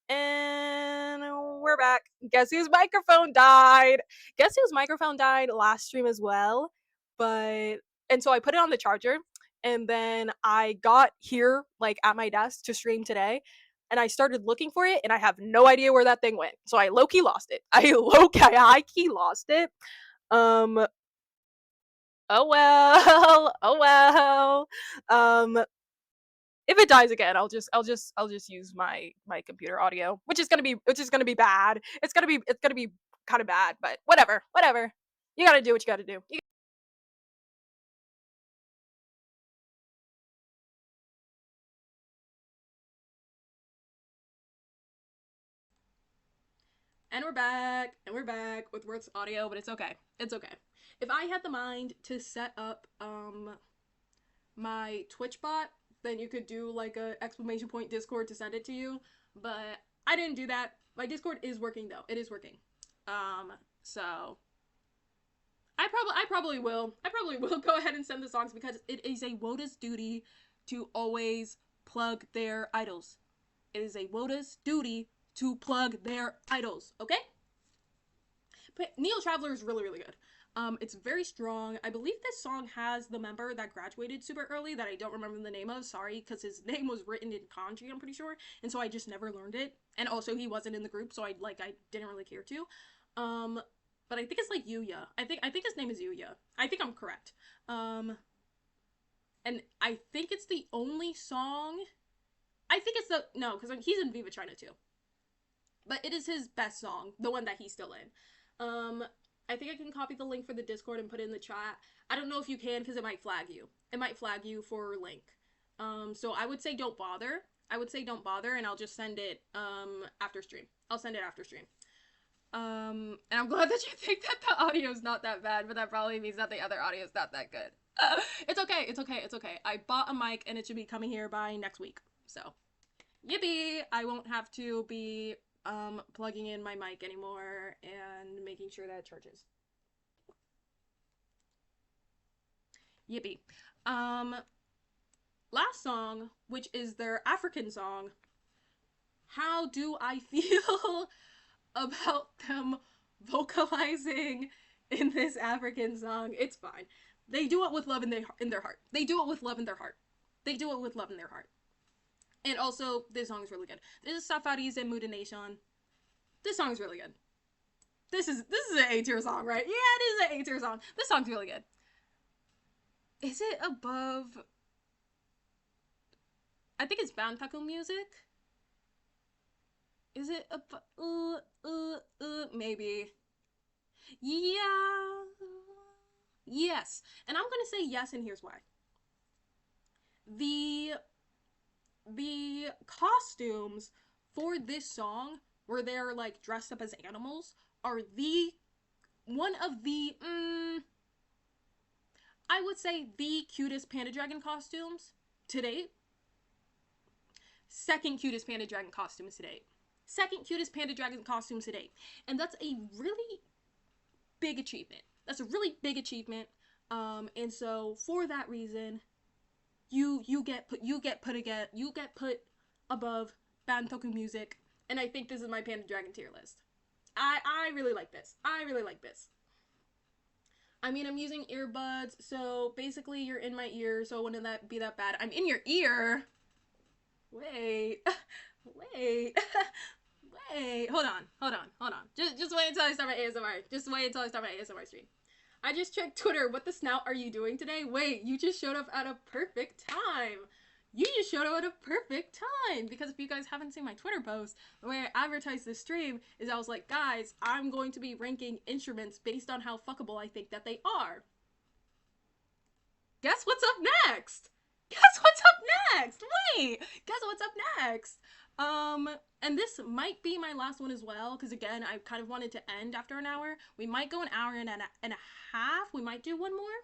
And we're back. Guess whose microphone died? Guess whose microphone died last stream as well? But and so I put it on the charger and then I got here like at my desk to stream today and I started looking for it and I have no idea where that thing went. So I low key lost it. I low key high key lost it. Um oh well. Oh well. Um if it dies again, I'll just use my computer audio, which is gonna be bad. It's gonna be kind of bad, but whatever, whatever. You gotta do what you gotta do. And we're back with worse audio, but it's okay. It's okay. If I had the mind to set up my Twitch bot, then you could do like a exclamation point Discord to send it to you, but I didn't do that. My Discord is working though. It is working. So I probably will go ahead and send the songs because it is a WOTA's duty to always plug their idols. It is a WOTA's duty to plug their idols, okay? But Neo Traveler is really, really good. It's very strong. I believe this song has the member that graduated super early that I don't remember the name of, sorry, because his name was written in kanji, I'm pretty sure, and so I just never learned it. And also he wasn't in the group, so I didn't really care to. But I think it's like Yuya. I think his name is Yuya. I think I'm correct. And I think it's the only song. I think it's no, because he's in Viva China too. But it is his best song, the one that he's still in. I think I can copy the link for the Discord and put it in the chat. I don't know if you can because it might flag you. It might flag you for link. So I would say don't bother. And I'll just send it after stream. I'll send it after stream. And I'm glad that you think that the audio is not that bad, but that probably means that the other audio is not that good. It's okay. I bought a mic and it should be coming here by next week. So, yippee! I won't have to be plugging in my mic anymore and making sure that it charges. Yippee. Last song, which is their African song. How do I feel about them vocalizing in this African song? It's fine. They do it with love in their heart. They do it with love in their heart. And also, this song is really good. This is Safaris and Muda Nation. This song is really good. This is an A-tier song, right? Yeah, it is an A-tier song. This song's really good. Is it above? I think it's Bantaku music. Is it above? Maybe. Yeah. Yes. And I'm gonna say yes, and here's why. The costumes for this song, where they're like dressed up as animals, are one of the I would say the cutest Panda Dragon costumes to date. Second cutest Panda Dragon costumes to date. And that's a really big achievement. And so for that reason, you get put above Bantoku music, and I think this is my Panda Dragon tier list. I really like this. I mean, I'm using earbuds, so basically you're in my ear, so wouldn't that be that bad? I'm in your ear? Wait. Hold on. Just wait until I start my ASMR stream. I just checked Twitter. What the snout are you doing today? Wait, you just showed up at a perfect time. Because if you guys haven't seen my Twitter post, the way I advertised this stream is I was like, guys, I'm going to be ranking instruments based on how fuckable I think that they are. Guess what's up next? And this might be my last one as well, because again, I kind of wanted to end after an hour. We might go an hour and a half. We might do one more.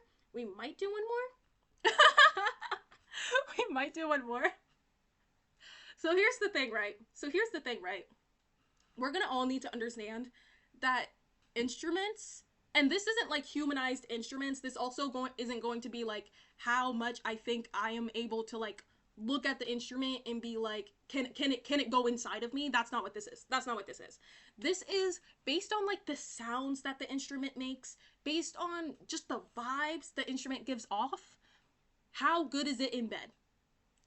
So here's the thing, right? We're gonna all need to understand that instruments, and this isn't like humanized instruments, this also isn't going to be like how much I think I am able to like look at the instrument and be like, can it go inside of me? That's not what this is. This is based on like the sounds that the instrument makes, based on just the vibes the instrument gives off. How good is it in bed?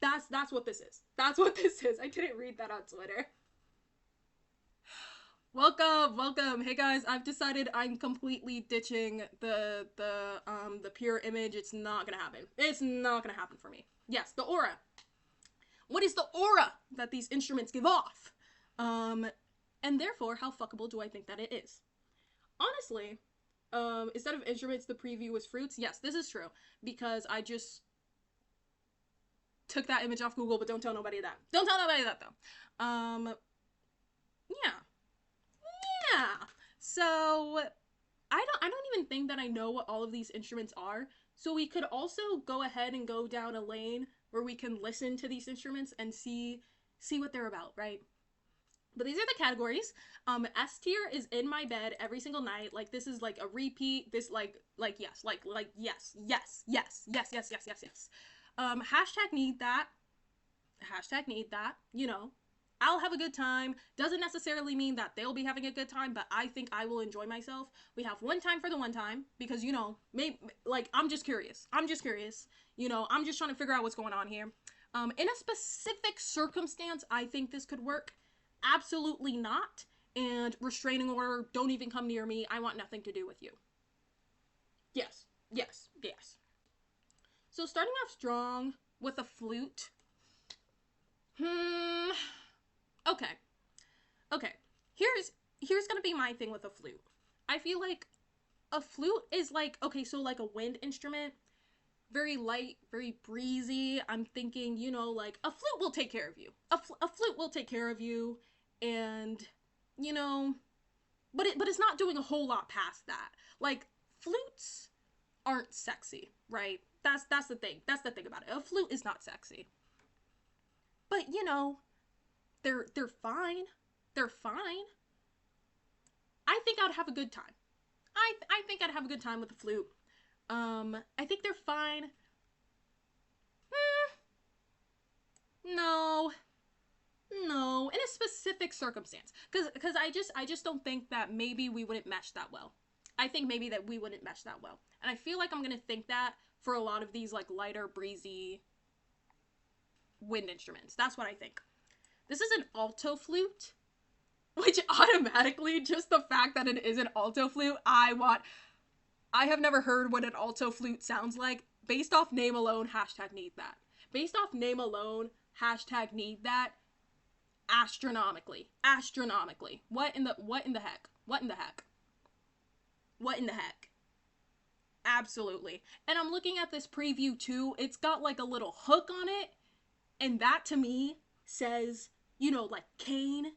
That's what this is. I didn't read that on Twitter. Welcome. Hey guys, I've decided I'm completely ditching the pure image. It's not gonna happen for me. Yes, the aura. What is the aura that these instruments give off? And therefore, how fuckable do I think that it is? Honestly, instead of instruments, the preview was fruits. Yes, this is true, because I just took that image off Google, but don't tell nobody that. Though. Yeah. So I don't even think that I know what all of these instruments are. So we could also go ahead and go down a lane where we can listen to these instruments and see what they're about, right? But these are the categories. S tier is in my bed every single night. Like this is like a repeat. This yes, yes. Hashtag need that. Hashtag need that. You know, I'll have a good time. Doesn't necessarily mean that they'll be having a good time, but I think I will enjoy myself. We have one time for the one time because you know, maybe like I'm just curious. I'm just curious. You know, I'm just trying to figure out what's going on here. In a specific circumstance, I think this could work. Absolutely not. And restraining order, don't even come near me. I want nothing to do with you. Yes, yes. So starting off strong with a flute. Hmm. Okay. Okay. Here's gonna be my thing with a flute. I feel like a flute is like okay, so like a wind instrument, very light, very breezy. I'm thinking, you know, like a flute will take care of you. A flute will take care of you, and you know, but it's not doing a whole lot past that. Like flutes aren't sexy, right? That's the thing. That's the thing about it. A flute is not sexy. But you know, they're fine. They're fine. I think I'd have a good time. I think I'd have a good time with the flute. I think they're fine. No, no, in a specific circumstance, because I just don't think that maybe we wouldn't mesh that well. I think maybe that we wouldn't mesh that well, and I feel like I'm gonna think that for a lot of these like lighter, breezy wind instruments. That's what I think. This is an alto flute, which automatically just the fact that it is an alto flute, I have never heard what an alto flute sounds like. Based off name alone, hashtag need that. Based off name alone, hashtag need that. Astronomically. What in the heck? What in the heck? What in the heck? Absolutely. And I'm looking at this preview too. It's got like a little hook on it, and that to me says, you know, like cane,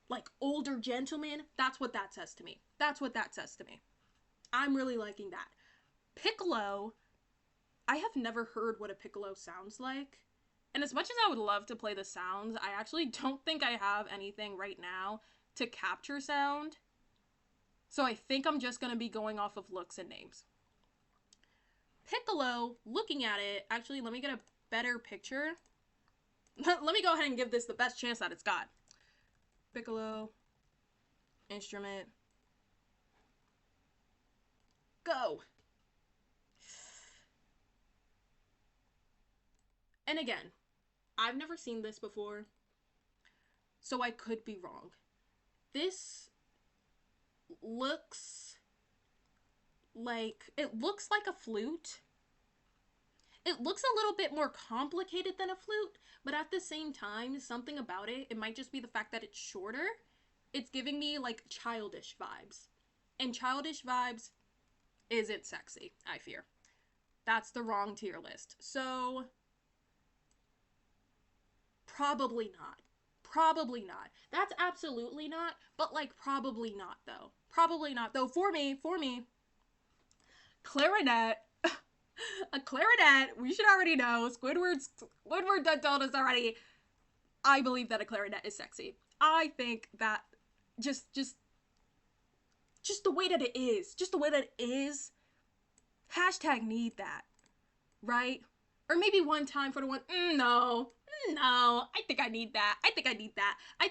like older gentleman. That's what that says to me. That's what that says to me. I'm really liking that. Piccolo, I have never heard what a piccolo sounds like. And as much as I would love to play the sounds, I actually don't think I have anything right now to capture sound. So I think I'm just going to be going off of looks and names. Piccolo, looking at it, actually, let me get a better picture. Let me go ahead and give this the best chance that it's got. Piccolo, instrument, go. And again, I've never seen this before, so I could be wrong. This looks like a flute. It looks a little bit more complicated than a flute, but at the same time, something about it might just be the fact that it's shorter. It's giving me like childish vibes. And childish vibes isn't sexy, I fear. That's the wrong tier list. So probably not. Probably not. That's absolutely not, but like probably not though. Probably not though. For me, clarinet. A clarinet, we should already know. Squidward done told us already. I believe that a clarinet is sexy. I think that just the way that it is, just the way that it is. Hashtag need that, right? Or maybe one time for the one. No, I think I need that. I think I need that. I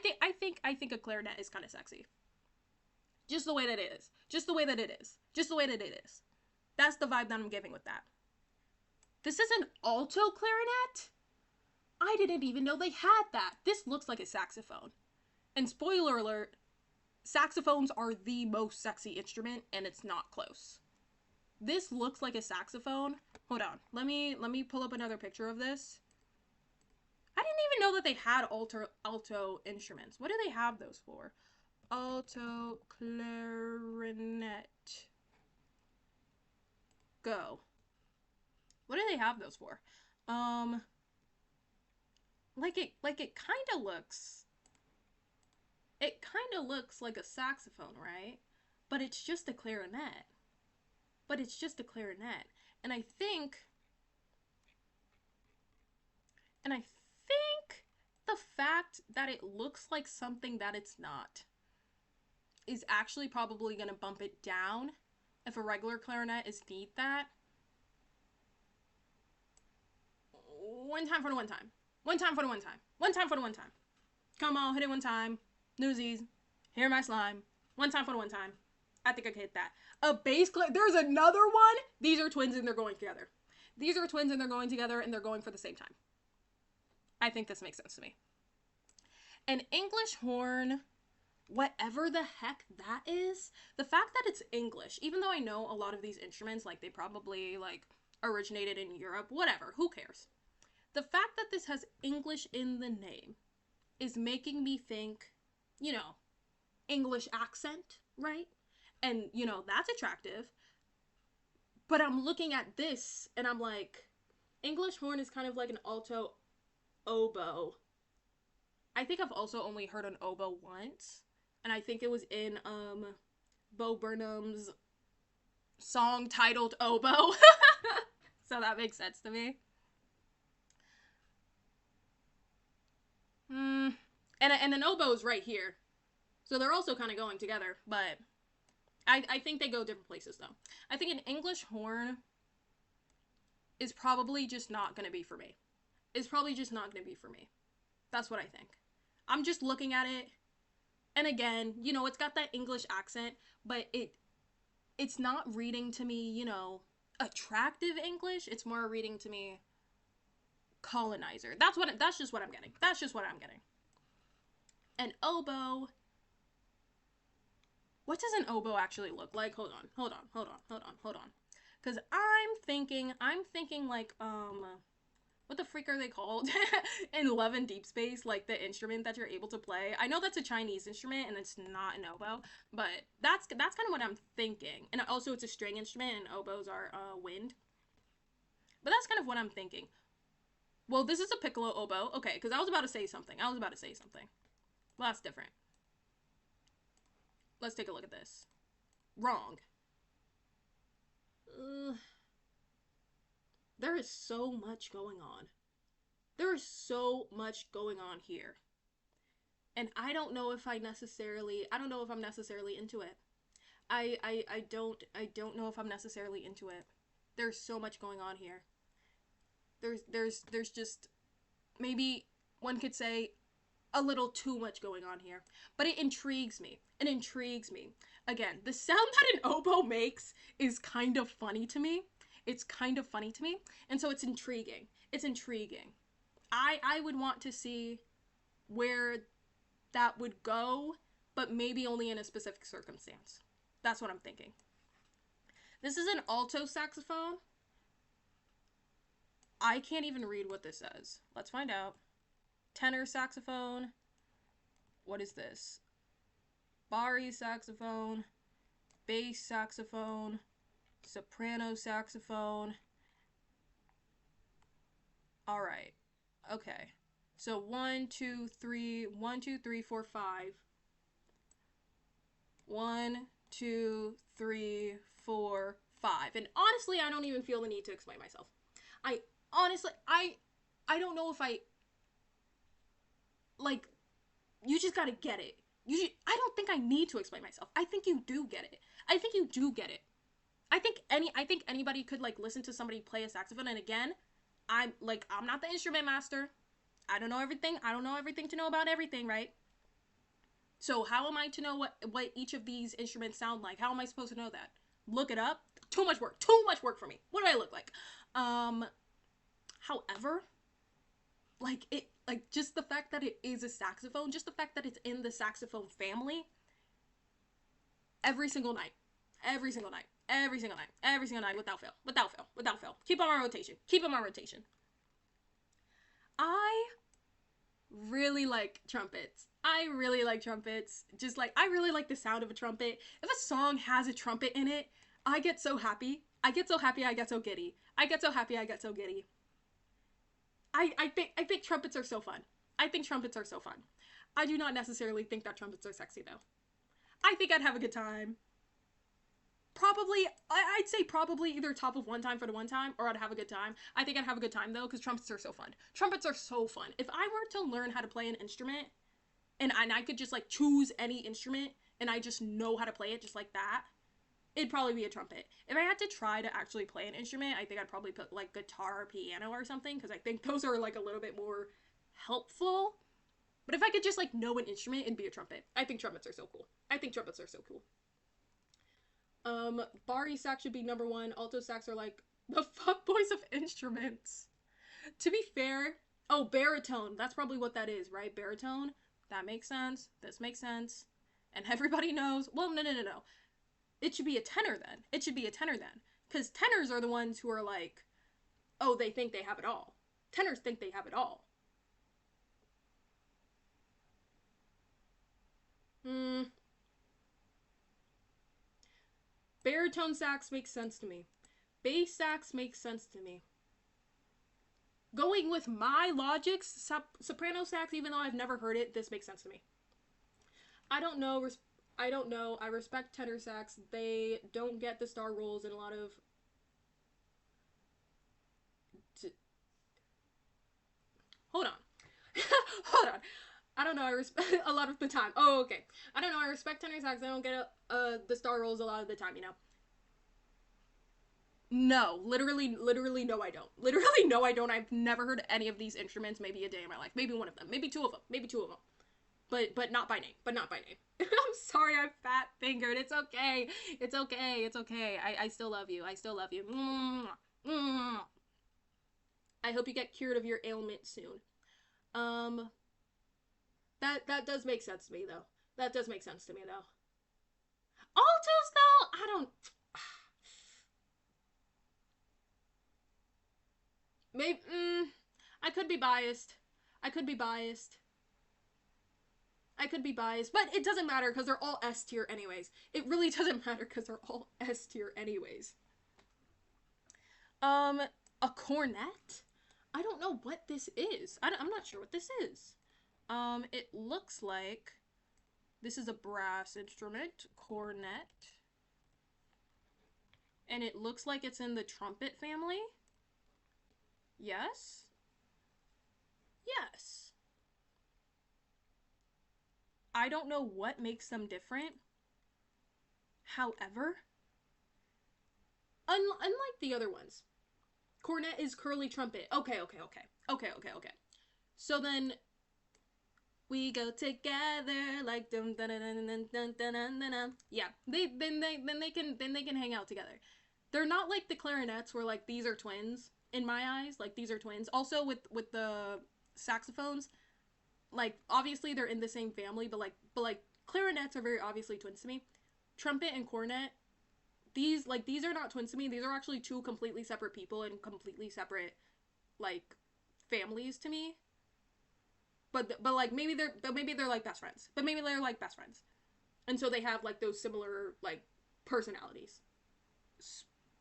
think a clarinet is kind of sexy. Just the way that it is. Just the way that it is. Just the way that it is. That's the vibe that I'm giving with that. This is an alto clarinet? I didn't even know they had that. This looks like a saxophone. And spoiler alert, saxophones are the most sexy instrument, and it's not close. This looks like a saxophone. Hold on. Let me pull up another picture of this. I didn't even know that they had alto instruments. What do they have those for? Alto clarinet. Go. What do they have those for? Like it kind of looks It kind of looks like a saxophone, right? But it's just a clarinet. But it's just a clarinet. And I think and I think the fact that it looks like something that it's not is actually probably going to bump it down if a regular clarinet is beneath that. One time for the one time. One time for the one time. One time for the one time. Come on, hit it one time. Newsies. Hear my slime. One time for the one time. I think I can hit that. A bass clarinet. There's another one. These are twins and they're going together. These are twins and they're going together and they're going for the same time. I think this makes sense to me. An English horn, whatever the heck that is, the fact that it's English, even though I know a lot of these instruments, like they probably like originated in Europe, whatever, who cares? The fact that this has English in the name is making me think, you know, English accent, right? And, you know, that's attractive. But I'm looking at this and I'm like, English horn is kind of like an alto oboe. I think I've also only heard an oboe once. And I think it was in Bo Burnham's song titled Oboe. So that makes sense to me. And an oboe is right here. So they're also kind of going together, but I think they go different places though. I think an English horn is probably just not going to be for me. It's probably just not going to be for me. That's what I think. I'm just looking at it, and again, you know, it's got that English accent, but it's not reading to me, you know, attractive English. It's more reading to me colonizer. That's just what I'm getting. That's just what I'm getting. An oboe. What does an oboe actually look like? Hold on. Cause I'm thinking like what the freak are they called? In Love and Deep Space, like the instrument that you're able to play. I know that's a Chinese instrument and it's not an oboe, but that's kind of what I'm thinking. And also it's a string instrument and oboes are wind. But that's kind of what I'm thinking. Well, this is a piccolo oboe. Okay, because I was about to say something. Well, that's different. Let's take a look at this. Wrong. There is so much going on. There is so much going on here. And I don't know if I'm necessarily into it. I don't know if I'm necessarily into it. There's so much going on here. There's just, maybe one could say, a little too much going on here. But it intrigues me. Again, the sound that an oboe makes is kind of funny to me. And so it's intriguing. I would want to see where that would go, but maybe only in a specific circumstance. That's what I'm thinking. This is an alto saxophone. I can't even read what this says. Let's find out. Tenor saxophone. What is this? Bari saxophone. Bass saxophone. Soprano saxophone. Alright. Okay. So 1, 2, 3, 1, 2, 3, 4, 5. 1, 2, 3, 4, 5. And honestly, I don't even feel the need to explain myself. I don't know if I, like, you just gotta get it. I don't think I need to explain myself. I think you do get it. I think anybody could, like, listen to somebody play a saxophone, and again, I'm not the instrument master. I don't know everything to know about everything, right? So how am I to know what each of these instruments sound like? How am I supposed to know that? Look it up? Too much work for me. What do I look like? However, just the fact that it is a saxophone, just the fact that it's in the saxophone family, every single night, without fail. Keep on my rotation. I really like trumpets. Just like, I really like the sound of a trumpet. If a song has a trumpet in it, I get so happy. I get so giddy. I think trumpets are so fun. I do not necessarily think that trumpets are sexy, though. I think I'd have a good time. Probably, I'd say probably either top of one time for the one time, or I'd have a good time. I think I'd have a good time, though, because trumpets are so fun. Trumpets are so fun. If I were to learn how to play an instrument, and I could just, like, choose any instrument, and I just know how to play it just like that, it'd probably be a trumpet. If I had to try to actually play an instrument, I think I'd probably put, like, guitar or piano or something, because I think those are, like, a little bit more helpful. But if I could just, like, know an instrument, it'd be a trumpet. I think trumpets are so cool. I think trumpets are so cool. Bari sax should be number one. Alto sax are, like, the fuckboys of instruments. To be fair, oh, baritone. That's probably what that is, right? Baritone. That makes sense. This makes sense. And everybody knows. Well, no. It should be a tenor then. It should be a tenor then. Because tenors are the ones who are like, oh, they think they have it all. Tenors think they have it all. Baritone sax makes sense to me. Bass sax makes sense to me. Going with my logics, soprano sax, even though I've never heard it, this makes sense to me. I don't know. I respect tenor sax. They don't get the star rolls in a lot of... Hold on. Hold on. I don't know. I respect a lot of the time. Oh, okay. I don't know. I respect tenor sax. They don't get the star rolls a lot of the time, you know? No, literally, no, I don't. Literally, no, I don't. I've never heard any of these instruments maybe a day in my life. Maybe one of them. Maybe two of them. Maybe two of them. But not by name. But not by name. I'm sorry I'm fat fingered. It's okay. It's okay. It's okay. I still love you. I still love you. I hope you get cured of your ailment soon. That does make sense to me, though. That does make sense to me, though. Altos, though, I don't... Maybe, I could be biased. I could be biased. But it doesn't matter because they're all S tier anyways. It really doesn't matter because they're all S tier anyways. A cornet? I don't know what this is. I'm not sure what this is. It looks like this is a brass instrument, cornet. And it looks like it's in the trumpet family. Yes? Yes. I don't know what makes them different. However, unlike the other ones, cornet is curly trumpet. Okay. So then we go together like dum dun dun dun dun dun dun dun. Yeah, they can hang out together. They're not like the clarinets where like these are twins in my eyes. Like these are twins. Also with the saxophones, like obviously they're in the same family, but like clarinets are very obviously twins to me. Trumpet and cornet, these are not twins to me. These are actually two completely separate people and completely separate like families to me. But like maybe they're like best friends. But maybe they're like best friends. And so they have like those similar like personalities.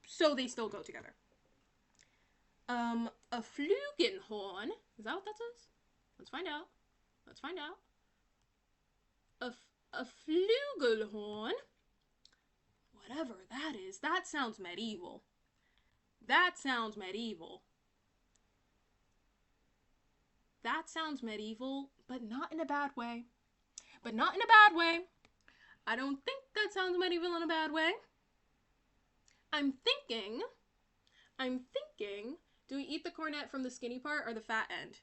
So they still go together. A flugelhorn. Is that what that says? Let's find out. A flugelhorn. Whatever that is. That sounds medieval. That sounds medieval, but not in a bad way. I don't think that sounds medieval in a bad way. I'm thinking, do we eat the cornet from the skinny part or the fat end?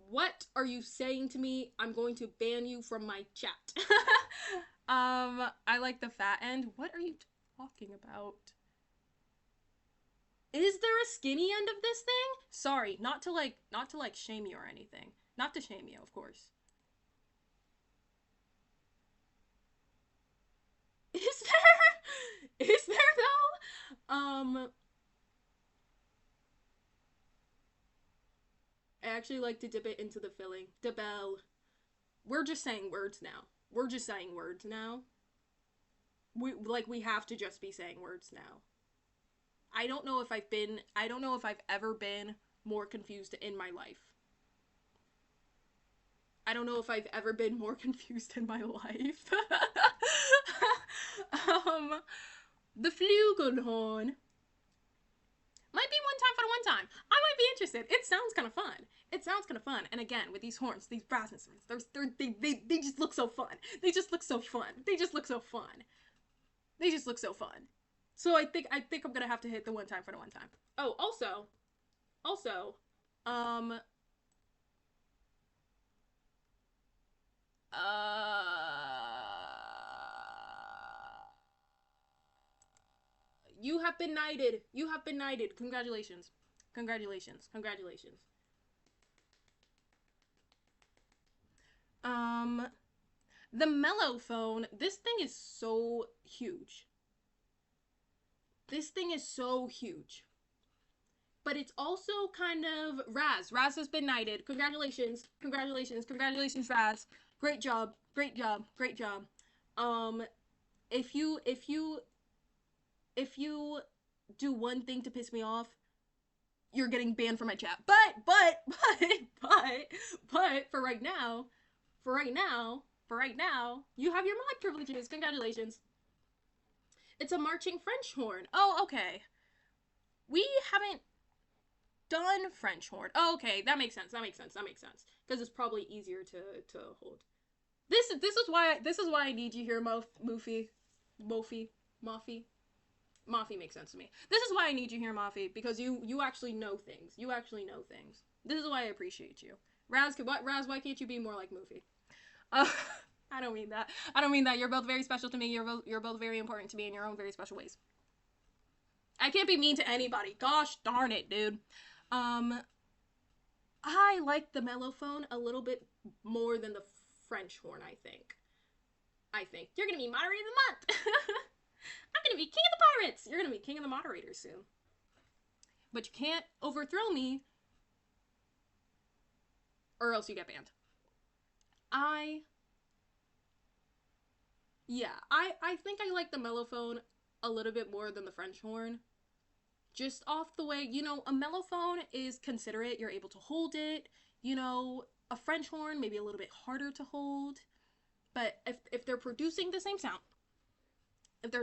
What are you saying to me? I'm going to ban you from my chat. I like the fat end. What are you talking about? Is there a skinny end of this thing? Sorry, not to shame you or anything. Not to shame you, of course. Is there though? I actually like to dip it into the filling. Debelle. We're just saying words now. We have to just be saying words now. I don't know if I've ever been more confused in my life. I don't know if I've ever been more confused in my life. um, the flugelhorn might be one time for the one time. I might be interested. It sounds kind of fun. It sounds kind of fun. And again, with these horns, these brass instruments, they just look so fun. They just look so fun. They just look so fun. They just look so fun. So I think I'm gonna have to hit the one time for the one time. Oh, also, um, you have been knighted. You have been knighted. Congratulations. Congratulations. Congratulations. The mellophone. This thing is so huge. This thing is so huge. But it's also kind of Raz. Raz has been knighted. Congratulations. Congratulations. Congratulations, Raz. Great job. Great job. Great job. If you do one thing to piss me off, you're getting banned from my chat. But for right now, you have your mod privileges. Congratulations. It's a marching French horn. Oh, okay. We haven't done French horn. Oh, okay, that makes sense. Because it's probably easier to hold. This is why I need you here, Mofi makes sense to me. This is why I need you here, Mofi, because you actually know things. This is why I appreciate you. Raz, why can't you be more like Mofi? I don't mean that. You're both very special to me. You're both very important to me in your own very special ways. I can't be mean to anybody. Gosh darn it, dude. I like the mellophone a little bit more than the French horn, I think. You're gonna be moderator of the month. I'm gonna be king of the pirates. You're gonna be king of the moderators soon. But you can't overthrow me, or else you get banned. I think I like the mellophone a little bit more than the French horn. Just off the way, a mellophone is considerate. You're able to hold it. A French horn maybe a little bit harder to hold. But if they're producing the same sound, honestly,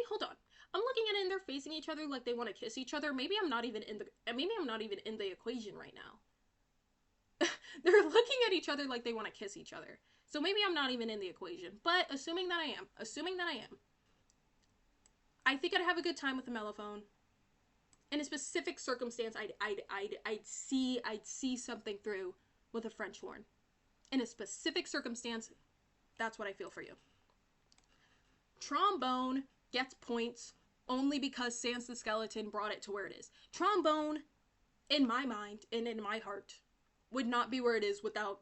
hold on. I'm looking at it and they're facing each other like they want to kiss each other. Maybe I'm not even in the equation right now. They're looking at each other like they want to kiss each other. So maybe I'm not even in the equation. But assuming that I am, I think I'd have a good time with the mellophone. In a specific circumstance, I'd see something through with a French horn. In a specific circumstance, that's what I feel for you. Trombone gets points only because Sans the Skeleton brought it to where it is. Trombone, in my mind and in my heart, would not be where it is without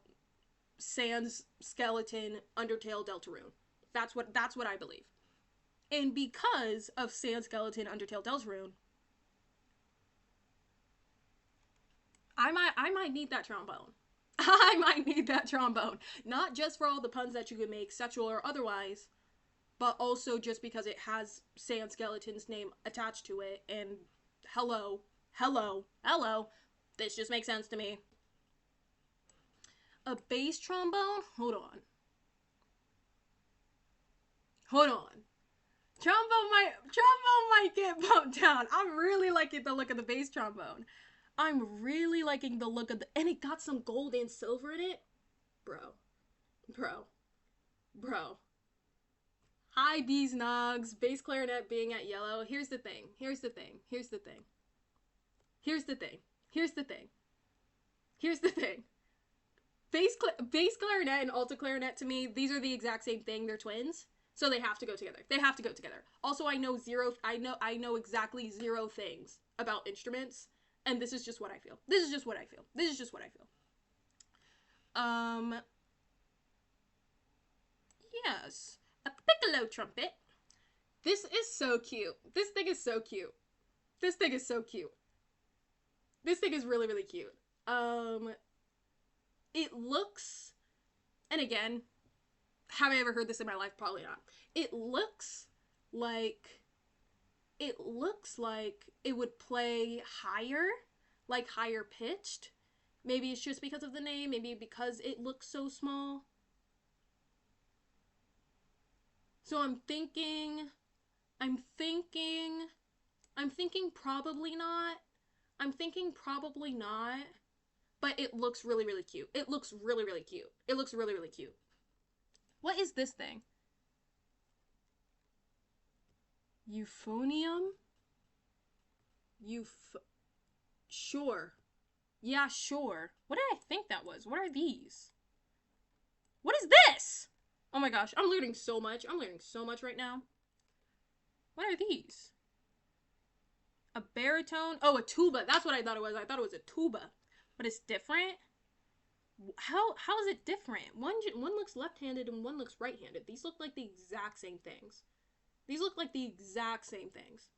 Sans Skeleton Undertale Deltarune. That's what I believe. And because of Sans Skeleton Undertale Deltarune, I might need that trombone. I might need that trombone. Not just for all the puns that you can make, sexual or otherwise, but also just because it has Sans Skeleton's name attached to it, and hello, this just makes sense to me. A bass trombone? Hold on. Trombone might get bumped down. I'm really liking the look of the bass trombone. I'm really liking the look of and it got some gold and silver in it. Bro. Hi, bees nogs. Bass clarinet being at yellow. Here's the thing. Bass clarinet and alto clarinet, to me, these are the exact same thing. They're twins. So they have to go together. Also, I know exactly zero things about instruments, and this is just what I feel. Yes. A piccolo trumpet. This is so cute. This thing is really, really cute. It looks, and again, have I ever heard this in my life? Probably not. It looks like it would play higher, like higher pitched, Maybe it's just because of the name, maybe because it looks so small. So I'm thinking probably not. I'm thinking probably not. But it looks really, really cute. It looks really, really cute. It looks really, really cute. What is this thing? Euphonium? Sure. Yeah, sure. What did I think that was? What are these? What is this? Oh my gosh, I'm learning so much. I'm learning so much right now. What are these? A baritone? Oh, a tuba. That's what I thought it was. I thought it was a tuba. But it's different? How is it different? One looks left-handed and one looks right-handed. These look like the exact same things. These look like the exact same things.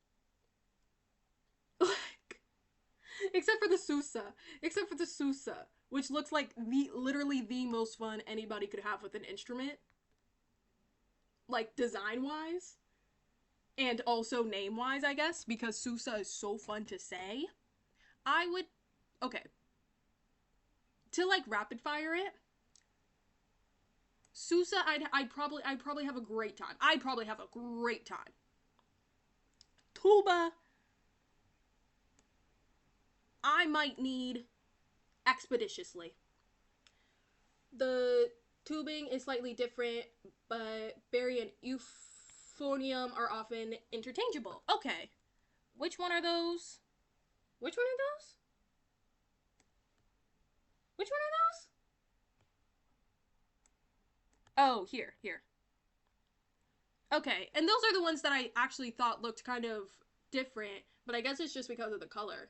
Except for the Sousa. Except for the Sousa, which looks like literally the most fun anybody could have with an instrument. Like, design-wise. And also name-wise, I guess, because Sousa is so fun to say. I would... Okay. To, like, rapid-fire it, Sousa, I'd probably have a great time. I'd probably have a great time. Tuba, I might need expeditiously. The tubing is slightly different, but bari and euphonium are often interchangeable. Okay. Which one are those? Which one are those? Which one are those? Oh, here. Okay, and those are the ones that I actually thought looked kind of different, but I guess it's just because of the color.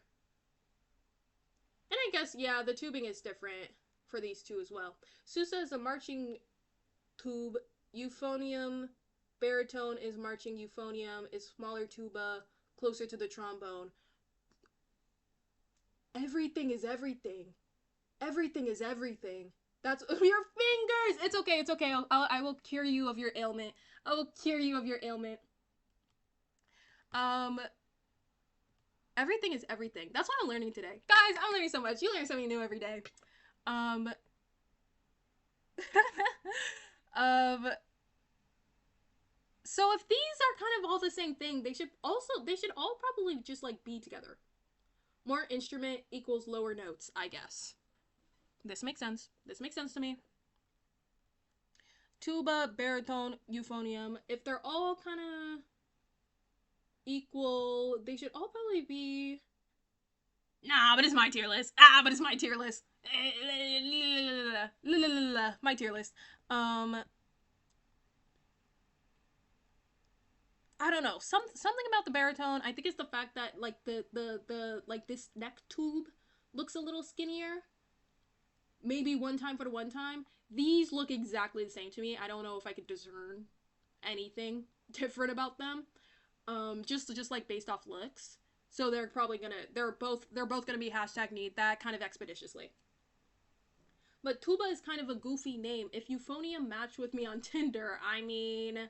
And I guess, yeah, the tubing is different for these two as well. Sousa is a marching tube. Euphonium, baritone is marching. Euphonium is smaller tuba, closer to the trombone. Everything is everything. Everything is everything. That's your fingers. It's okay. It's okay. I will cure you of your ailment. I will cure you of your ailment. Everything is everything. That's what I'm learning today. Guys, I'm learning so much. You learn something new every day. um, so if these are kind of all the same thing, they should all probably just like be together. More instrument equals lower notes, I guess. This makes sense. This makes sense to me. Tuba, baritone, euphonium. If they're all kind of equal, they should all probably be... Nah, but it's my tier list. But it's my tier list. My tier list. I don't know. Something about the baritone. I think it's the fact that like the like this neck tube looks a little skinnier. Maybe one time for the one time. These look exactly the same to me. I don't know if I could discern anything different about them. Just like based off looks. So they're both gonna be hashtag need that kind of expeditiously. But Tuba is kind of a goofy name. If Euphonium matched with me on Tinder, I mean,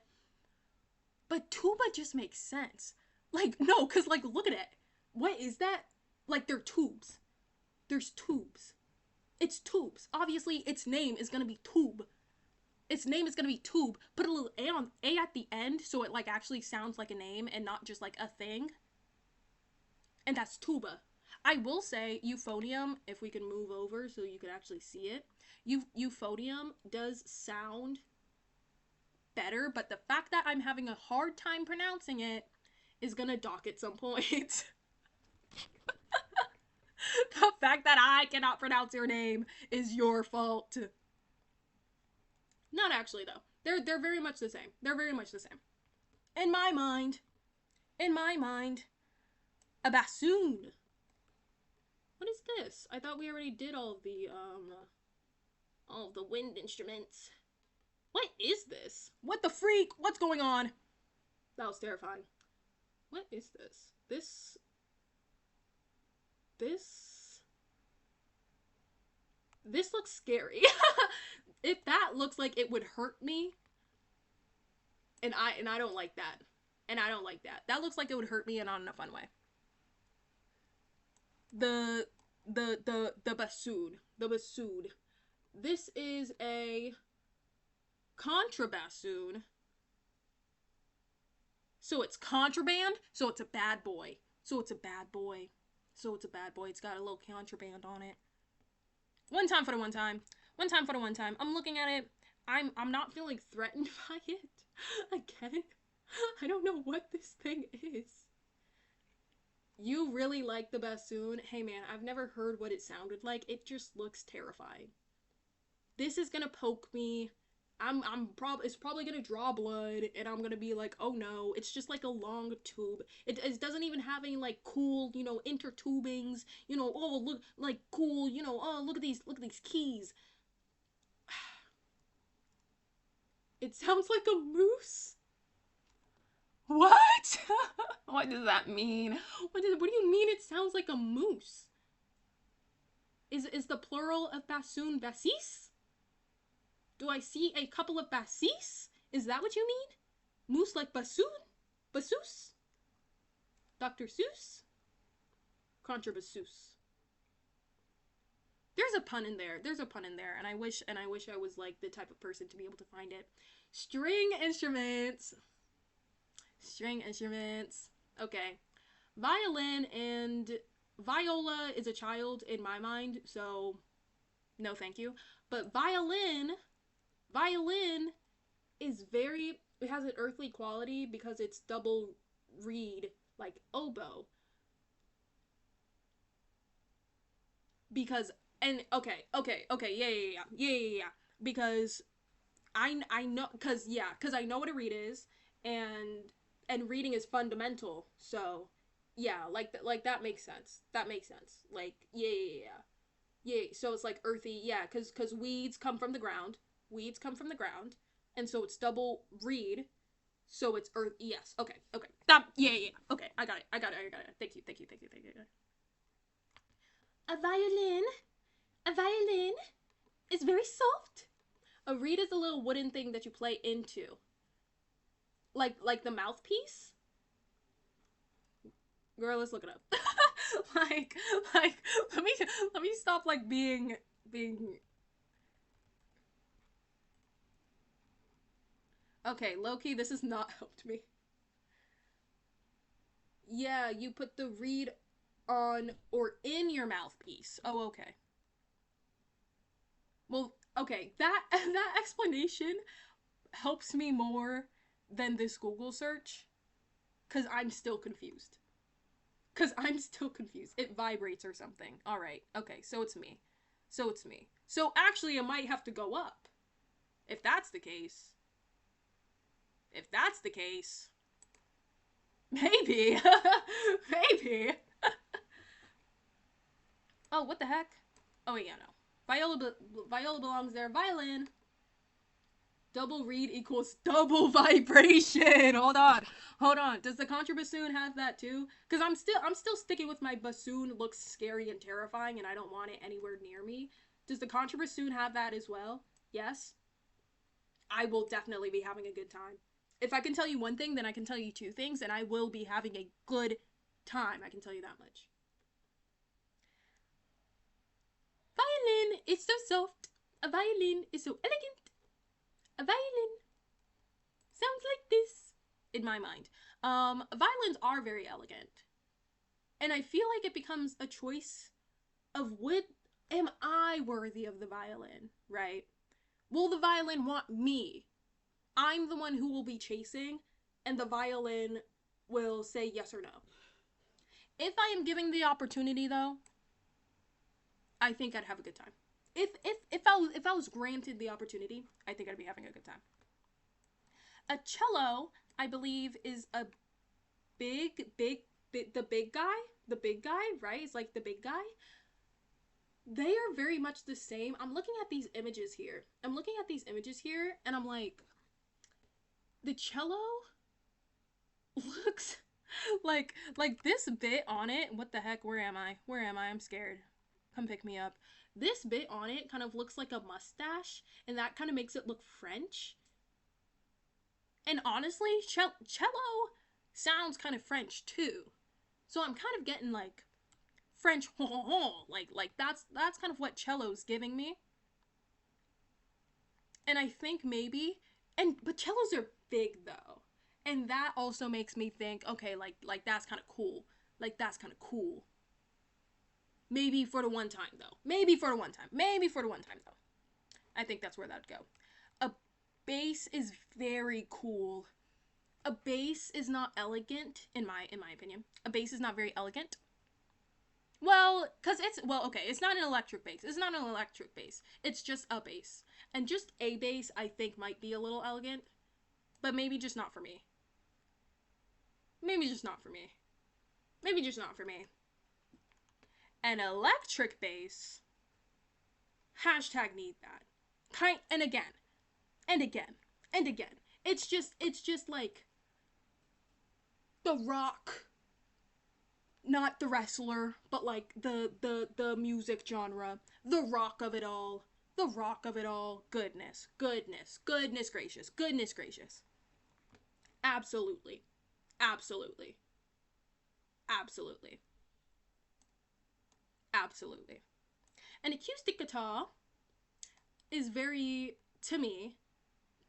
but Tuba just makes sense. Like, no, cause like look at it. What is that? Like they're tubes. There's tubes. It's tubes. Obviously, its name is gonna be tube. Its name is gonna be tube. Put a little A at the end so it like actually sounds like a name and not just like a thing. And that's tuba. I will say euphonium, if we can move over so you can actually see it. Euphonium does sound better, but the fact that I'm having a hard time pronouncing it is gonna dock at some point. The fact that I cannot pronounce your name is your fault. Not actually though. They're very much the same. They're very much the same. In my mind, a bassoon. What is this? I thought we already did all of the wind instruments. What is this? What the freak? What's going on? That was terrifying. What is this? This looks scary. If that looks like it would hurt me, and I don't like that. And I don't like that. That looks like it would hurt me and not in a fun way. the bassoon. The bassoon. This is a contrabassoon. So it's contraband, so it's a bad boy. So it's a bad boy. So it's a bad boy. It's got a little contraband on it. One time for the one time. One time for the one time. I'm looking at it. I'm not feeling threatened by it. Again. I don't know what this thing is. You really like the bassoon? Hey man, I've never heard what it sounded like. It just looks terrifying. This is gonna poke me. It's probably gonna draw blood, and I'm gonna be like, oh no, it's just like a long tube. It doesn't even have any like cool, intertubings. Oh look, like cool, oh look at these keys. It sounds like a moose. What? What does that mean? What do you mean? It sounds like a moose. Is the plural of bassoon bassis? Do I see a couple of bassis? Is that what you mean? Moose like bassoon? Bassoos? Dr. Seuss? Contrabassoos. There's a pun in there. There's a pun in there, and I wish I was like the type of person to be able to find it. String instruments. String instruments. Okay. Violin and viola is a child in my mind, so no thank you. But violin is it has an earthly quality because it's double reed like oboe. Because okay, yeah. Because I know because I know what a reed is, and reading is fundamental. So yeah, like that makes sense. That makes sense. Like yeah. So it's like earthy, yeah, because weeds come from the ground. Weeds come from the ground, and so it's double reed. So it's earth. Yes. Okay. That. Yeah. Okay. I got it. Thank you. A violin. A violin is very soft. A reed is a little wooden thing that you play into. Like the mouthpiece. Girl, let's look it up. like let me stop like being okay, Loki, this has not helped me. Yeah, you put the reed on or in your mouthpiece. Oh, okay. Well, okay, that that explanation helps me more than this Google search cuz I'm still confused. Cuz I'm still confused. It vibrates or something. All right. Okay, so it's me. So actually it might have to go up. If that's the case. If that's the case, maybe. Maybe. Oh, what the heck? Oh, yeah, no. Viola belongs there. Violin. Double reed equals double vibration. Hold on. Does the contrabassoon have that too? Because I'm still sticking with my bassoon looks scary and terrifying, and I don't want it anywhere near me. Does the contrabassoon have that as well? Yes. I will definitely be having a good time. If I can tell you one thing, then I can tell you two things, and I will be having a good time. I can tell you that much. Violin is so soft. A violin is so elegant. A violin sounds like this in my mind. Violins are very elegant, and I feel like it becomes a choice of am I worthy of the violin, right? Will the violin want me? I'm the one who will be chasing, and the violin will say yes or no. If I am giving the opportunity, though, I think I'd have a good time. If I was granted the opportunity, I think I'd be having a good time. A cello, I believe, is a the big guy, right? It's like the big guy. They are very much the same. I'm looking at these images here, and I'm like, the cello looks like this bit on it. What the heck? Where am I? I'm scared. Come pick me up. This bit on it kind of looks like a mustache, and that kind of makes it look French. And honestly, cello sounds kind of French too. So I'm kind of getting like French like that's kind of what cello's giving me. And I think maybe, but cellos are big though, and that also makes me think, okay, like that's kind of cool, like that's kind of cool. Maybe for the one time though. Maybe for the one time. Maybe for the one time though. I think that's where that'd go. A bass is very cool. A bass is not elegant in my opinion. A bass is not very elegant. Well, cuz okay, it's not an electric bass. It's not an electric bass. It's just a bass. And just a bass I think might be a little elegant, but maybe just not for me. Maybe just not for me. Maybe just not for me. An electric bass, hashtag need that. And again, and again, and again. It's just like the rock, not the wrestler, but like the music genre, the rock of it all, the rock of it all. Goodness, goodness, goodness gracious, goodness gracious. Absolutely, absolutely, absolutely, absolutely. An acoustic guitar is very, to me,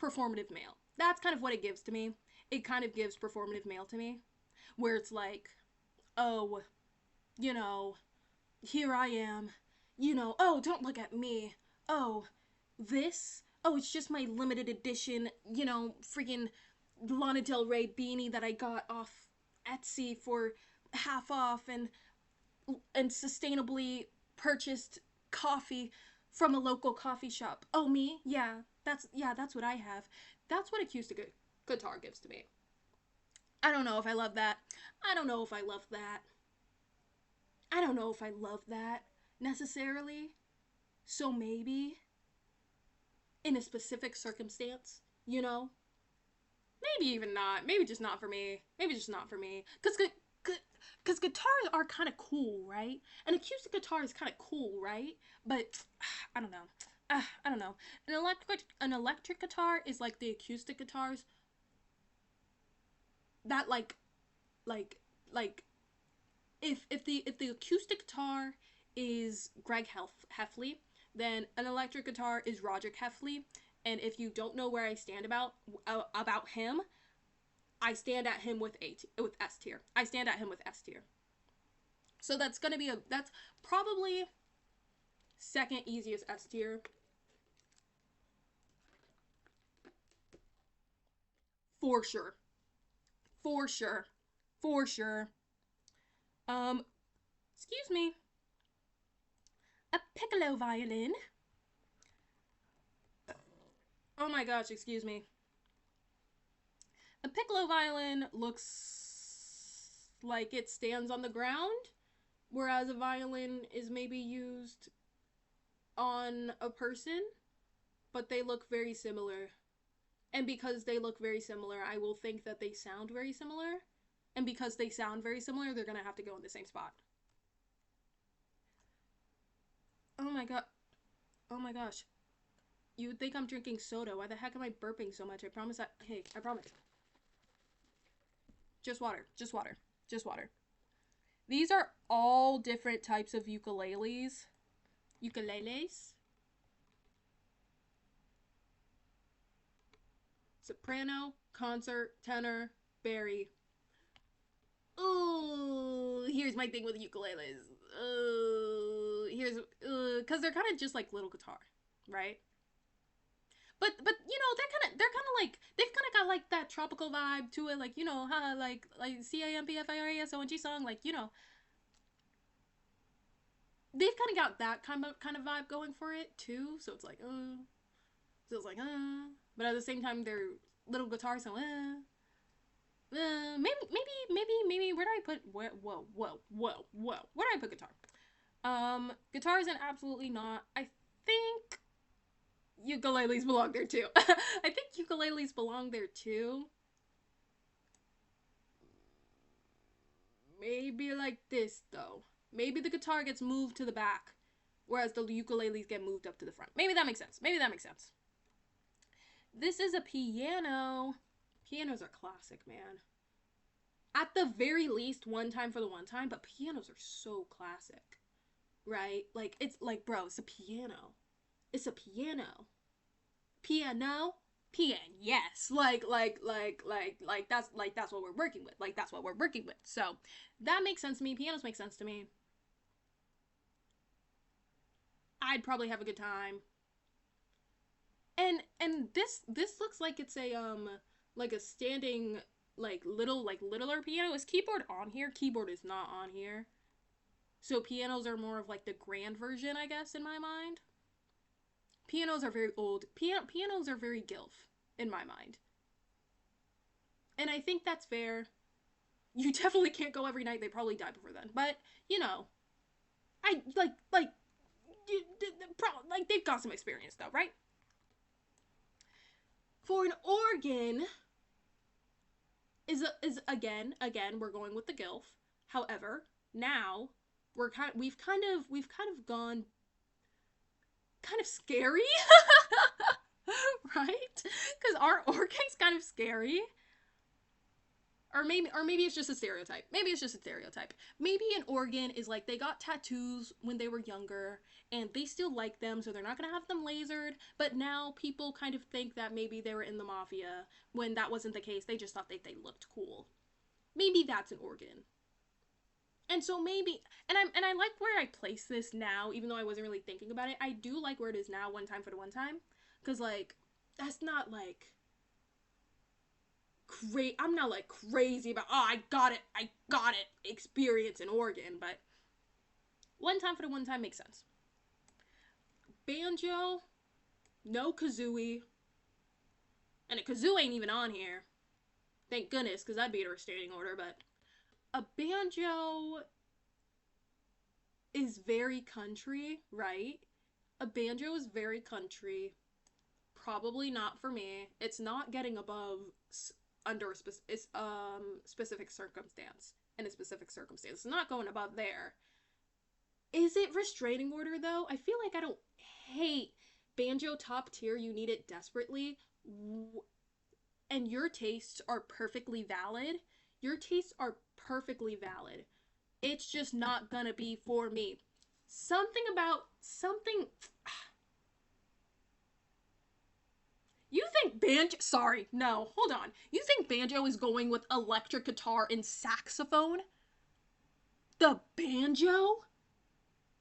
performative male. That's kind of what it gives to me. It kind of gives performative male to me, where it's like, oh, you know, here I am, you know, oh, don't look at me. Oh, this? Oh, it's just my limited edition, you know, freaking Lana Del Rey beanie that I got off Etsy for half off, and sustainably purchased coffee from a local coffee shop. Oh, me? That's what I have. That's what acoustic guitar gives to me. I don't know if I love that. I don't know if I love that. I don't know if I love that necessarily. So maybe in a specific circumstance, you know? Maybe even not. Maybe just not for me. Maybe just not for me. Because guitars are kind of cool, right? An acoustic guitar is kind of cool, right? But I don't know. I don't know. An electric guitar is like the acoustic guitars that like if the acoustic guitar is Greg Heffley, then an electric guitar is Roger Heffley. And if you don't know where I stand about him, I stand at him with S tier. I stand at him with S tier. So that's probably second easiest S tier. For sure. For sure. For sure. Excuse me. A piccolo violin. Oh my gosh, excuse me. A piccolo violin looks like it stands on the ground, whereas a violin is maybe used on a person, but they look very similar. And because they look very similar, I will think that they sound very similar. And because they sound very similar, they're gonna have to go in the same spot. Oh my god. Oh my gosh. You would think I'm drinking soda. Why the heck am I burping so much? I promise hey, I promise. Just water. Just water. Just water. These are all different types of ukuleles. Ukuleles. Soprano, concert, tenor, bari. Ooh, here's my thing with ukuleles. Cause they're kind of just like little guitar, right? But you know they're kind of like they've kind of got like that tropical vibe to it, like you know like CAMPFIRASONG song, like you know they've kind of got that kind of vibe going for it too. So it's like but at the same time they're little guitars, so maybe where do I put whoa where do I put guitar? Guitars and absolutely not. I think ukuleles belong there too. I think ukuleles belong there too. Maybe like this though. Maybe the guitar gets moved to the back, whereas the ukuleles get moved up to the front. Maybe that makes sense. Maybe that makes sense. This is a piano. Pianos are classic, man. At the very least, one time for the one time, but pianos are so classic, right? Like, it's like, bro, it's a piano. It's a piano. Piano? Pian, yes. That's what we're working with. Like, that's what we're working with. So, that makes sense to me. Pianos make sense to me. I'd probably have a good time. And this looks like it's a like a standing like littler piano. Is keyboard on here? Keyboard is not on here. So pianos are more of like the grand version, I guess, in my mind. Pianos are very old. Pianos are very gilf in my mind. And I think that's fair. You definitely can't go every night. They probably die before then. But, you know, I like they've got some experience though, right? For an organ is again we're going with the gilf. However, now we've kind of gone kind of scary, right? Because our organ's kind of scary. Or maybe it's just a stereotype. Maybe it's just a stereotype. Maybe an organ is like they got tattoos when they were younger and they still like them, so they're not gonna have them lasered. But now people kind of think that maybe they were in the mafia when that wasn't the case. They just thought they looked cool. Maybe that's an organ. And so maybe and I like where I place this now, even though I wasn't really thinking about it. I do like where it is now, one time for the one time. Cause like that's not like I'm not like crazy about I got it experience in organ, but one time for the one time makes sense. Banjo, no kazooie, and a kazoo ain't even on here. Thank goodness, because that'd be a restraining order, but a banjo is very country, right? A banjo is very country. Probably not for me. It's not getting above under a specific circumstance. In a specific circumstance. It's not going above there. Is it restraining order though? I feel like I don't hate banjo top tier. You need it desperately. And your tastes are perfectly valid. Your tastes are perfectly valid. It's just not gonna be for me. Something. You think banjo. Sorry, no, hold on. You think banjo is going with electric guitar and saxophone? The banjo?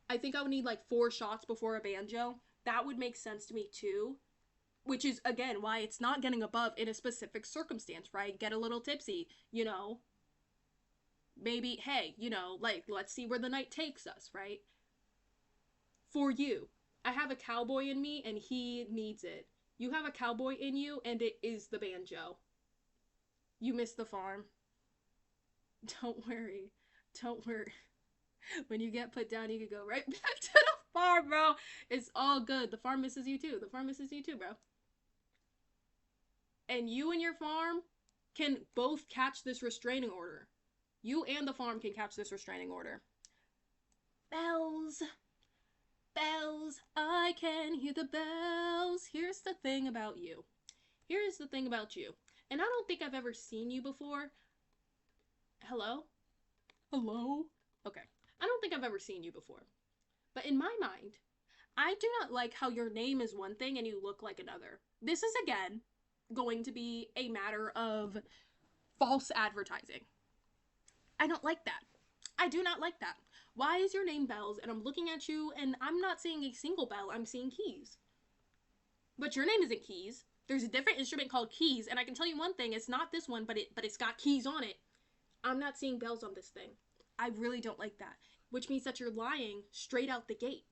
I think I would need like 4 shots before a banjo. That would make sense to me too. Which is, again, why it's not getting above in a specific circumstance, right? Get a little tipsy, you know? Maybe, hey, you know, like, let's see where the night takes us, right? For you, I have a cowboy in me and he needs it. You have a cowboy in you and it is the banjo. You miss the farm. Don't worry. Don't worry. When you get put down, you can go right back to the farm, bro. It's all good. The farm misses you too. The farm misses you too, bro. And you and your farm can both catch this restraining order. You and the farm can catch this restraining order. Bells. Bells. I can hear the bells. Here's the thing about you. Here's the thing about you. And I don't think I've ever seen you before. Hello? Hello? Okay. I don't think I've ever seen you before. But in my mind, I do not like how your name is one thing and you look like another. This is, again, going to be a matter of false advertising. I don't like that. I do not like that. Why is your name Bells and I'm looking at you and I'm not seeing a single bell, I'm seeing keys. But your name isn't keys. There's a different instrument called keys, and I can tell you one thing, it's not this one, but it's got keys on it. I'm not seeing bells on this thing. I really don't like that. Which means that you're lying straight out the gate.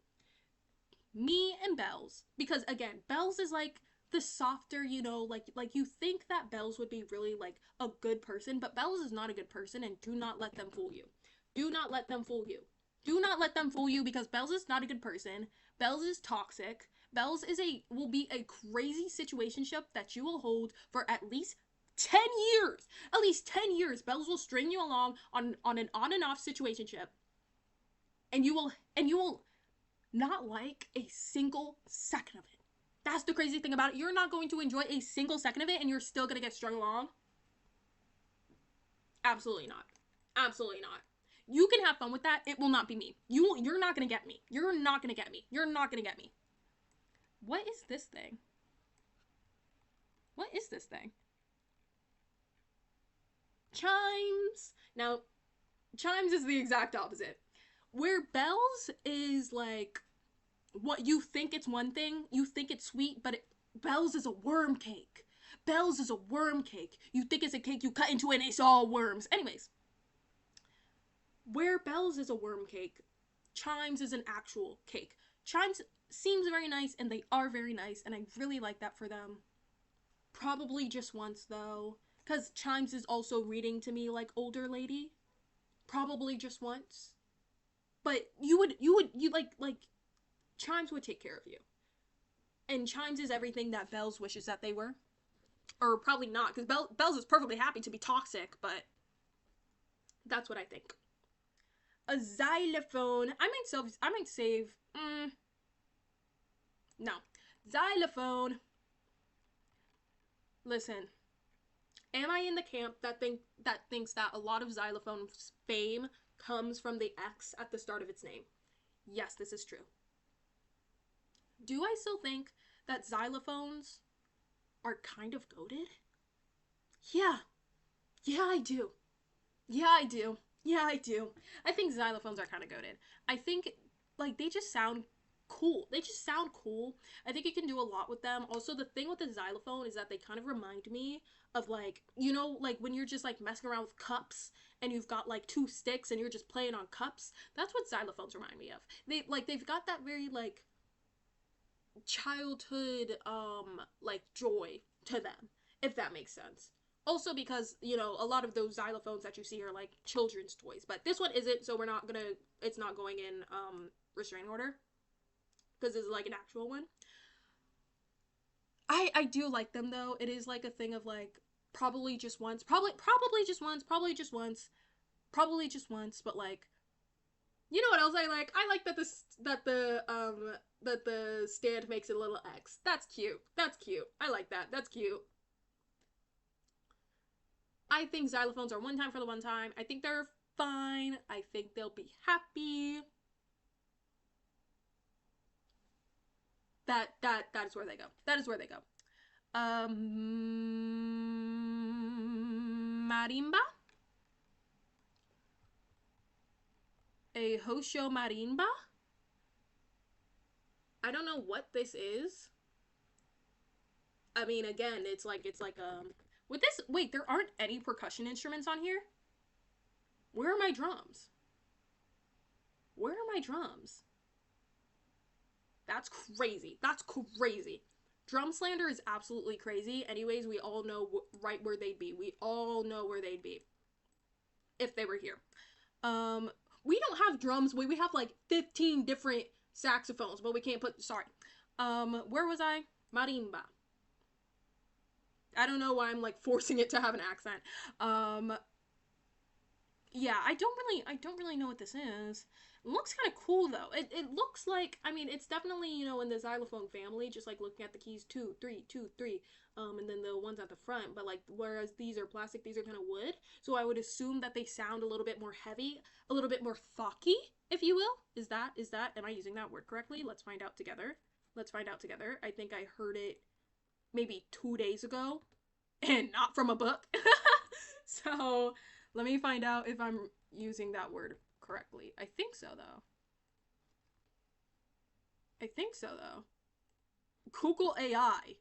Me and Bells, because again, Bells is like the softer, you know, like you think that Bells would be really like a good person, but Bells is not a good person, and do not let them fool you. Do not let them fool you. Do not let them fool you, because Bells is not a good person. Bells is toxic. Bells will be a crazy situationship that you will hold for at least 10 years. At least 10 years. Bells will string you along on an on and off situationship. And you will not like a single second of it. That's the crazy thing about it. You're not going to enjoy a single second of it, and you're still going to get strung along. Absolutely not. Absolutely not. You can have fun with that. It will not be me. You're not gonna get me. You're not gonna get me. You're not gonna get me. What is this thing? What is this thing? Chimes. Now, chimes is the exact opposite. Where bells is like what you think it's one thing, you think it's sweet, but bells is a worm cake. Bells is a worm cake. You think it's a cake, you cut into it, and it's all worms. Anyways, where bells is a worm cake, chimes is an actual cake. Chimes seems very nice, and they are very nice, and I really like that for them. Probably just once though, because chimes is also reading to me like older lady. Probably just once, but you like chimes would take care of you, and chimes is everything that bells wishes that they were, or probably not, because bells is perfectly happy to be toxic, but that's what I think. A xylophone. I might save. No, xylophone. Listen, am I in the camp that thinks that a lot of xylophone's fame comes from the X at the start of its name? Yes, this is true. Do I still think that xylophones are kind of goated? Yeah. Yeah, I do. Yeah, I do. Yeah, I do. I think xylophones are kind of goated. I think, like, they just sound cool. They just sound cool. I think you can do a lot with them. Also, the thing with the xylophone is that they kind of remind me of, like, you know, like when you're just like messing around with cups and you've got like two sticks and you're just playing on cups. That's what xylophones remind me of. They've got that very like childhood like joy to them, if that makes sense. Also because, you know, a lot of those xylophones that you see are like children's toys, but this one isn't, so we're not gonna, it's not going in restraining order because this is like an actual one. I do like them though. It is like a thing of like probably just once, probably just once, probably just once, probably just once, but like, you know what else I like? I like that the stand makes a little X. That's cute. That's cute. I like that. That's cute. I think xylophones are one time for the one time. I think they're fine. I think they'll be happy. That is where they go. That is where they go. Marimba? A Hosho Marimba? I don't know what this is. I mean, again, it's like with this, wait, there aren't any percussion instruments on here? Where are my drums? Where are my drums? That's crazy. That's crazy. Drum slander is absolutely crazy. Anyways, we all know right where they'd be. We all know where they'd be if they were here. We don't have drums. We have like 15 different saxophones, but we can't put, sorry. Where was I? Marimba. I don't know why I'm like forcing it to have an accent. Yeah, I don't really know what this is. It looks kind of cool though. It looks like, I mean, it's definitely, you know, in the xylophone family, just like looking at the keys 2, 3, 2, 3, and then the ones at the front, but like, whereas these are plastic, these are kind of wood, so I would assume that they sound a little bit more heavy, a little bit more thocky, if you will. Am I using that word correctly? Let's find out together. Let's find out together. I think I heard it maybe 2 days ago, and not from a book. So, let me find out if I'm using that word correctly. I think so, though. I think so, though. Google AI.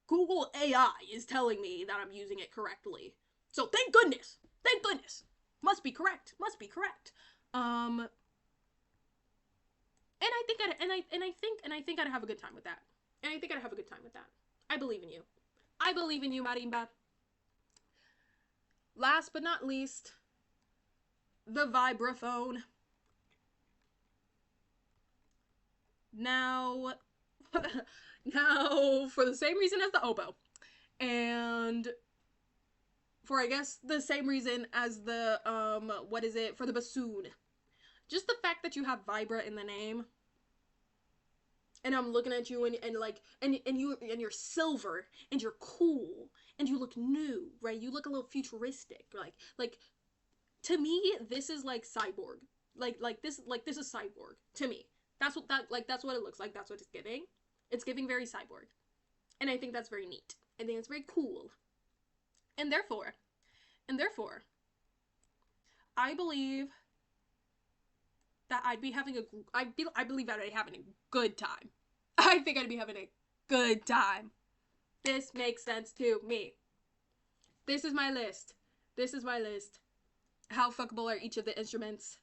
Google AI is telling me that I'm using it correctly. So thank goodness. Thank goodness. Must be correct. Must be correct. And I think I'd have a good time with that. And I think I'd have a good time with that. I believe in you. I believe in you, Marimba. Last but not least, the vibraphone. Now, now for the same reason as the oboe, and for I guess the same reason as the what is it, for the bassoon. Just the fact that you have vibra in the name. and I'm looking at you, and like, and you're silver, and you're cool, and you look new, right? You look a little futuristic, like to me, this is like cyborg. Like this is cyborg to me. That's what it looks like. That's what it's giving. It's giving very cyborg, and I think that's very neat. I think it's very cool, and therefore, I believe that I'd be having a I believe I'd be having a good time. I think I'd be having a good time. This makes sense to me. This is my list. This is my list. How fuckable are each of the instruments?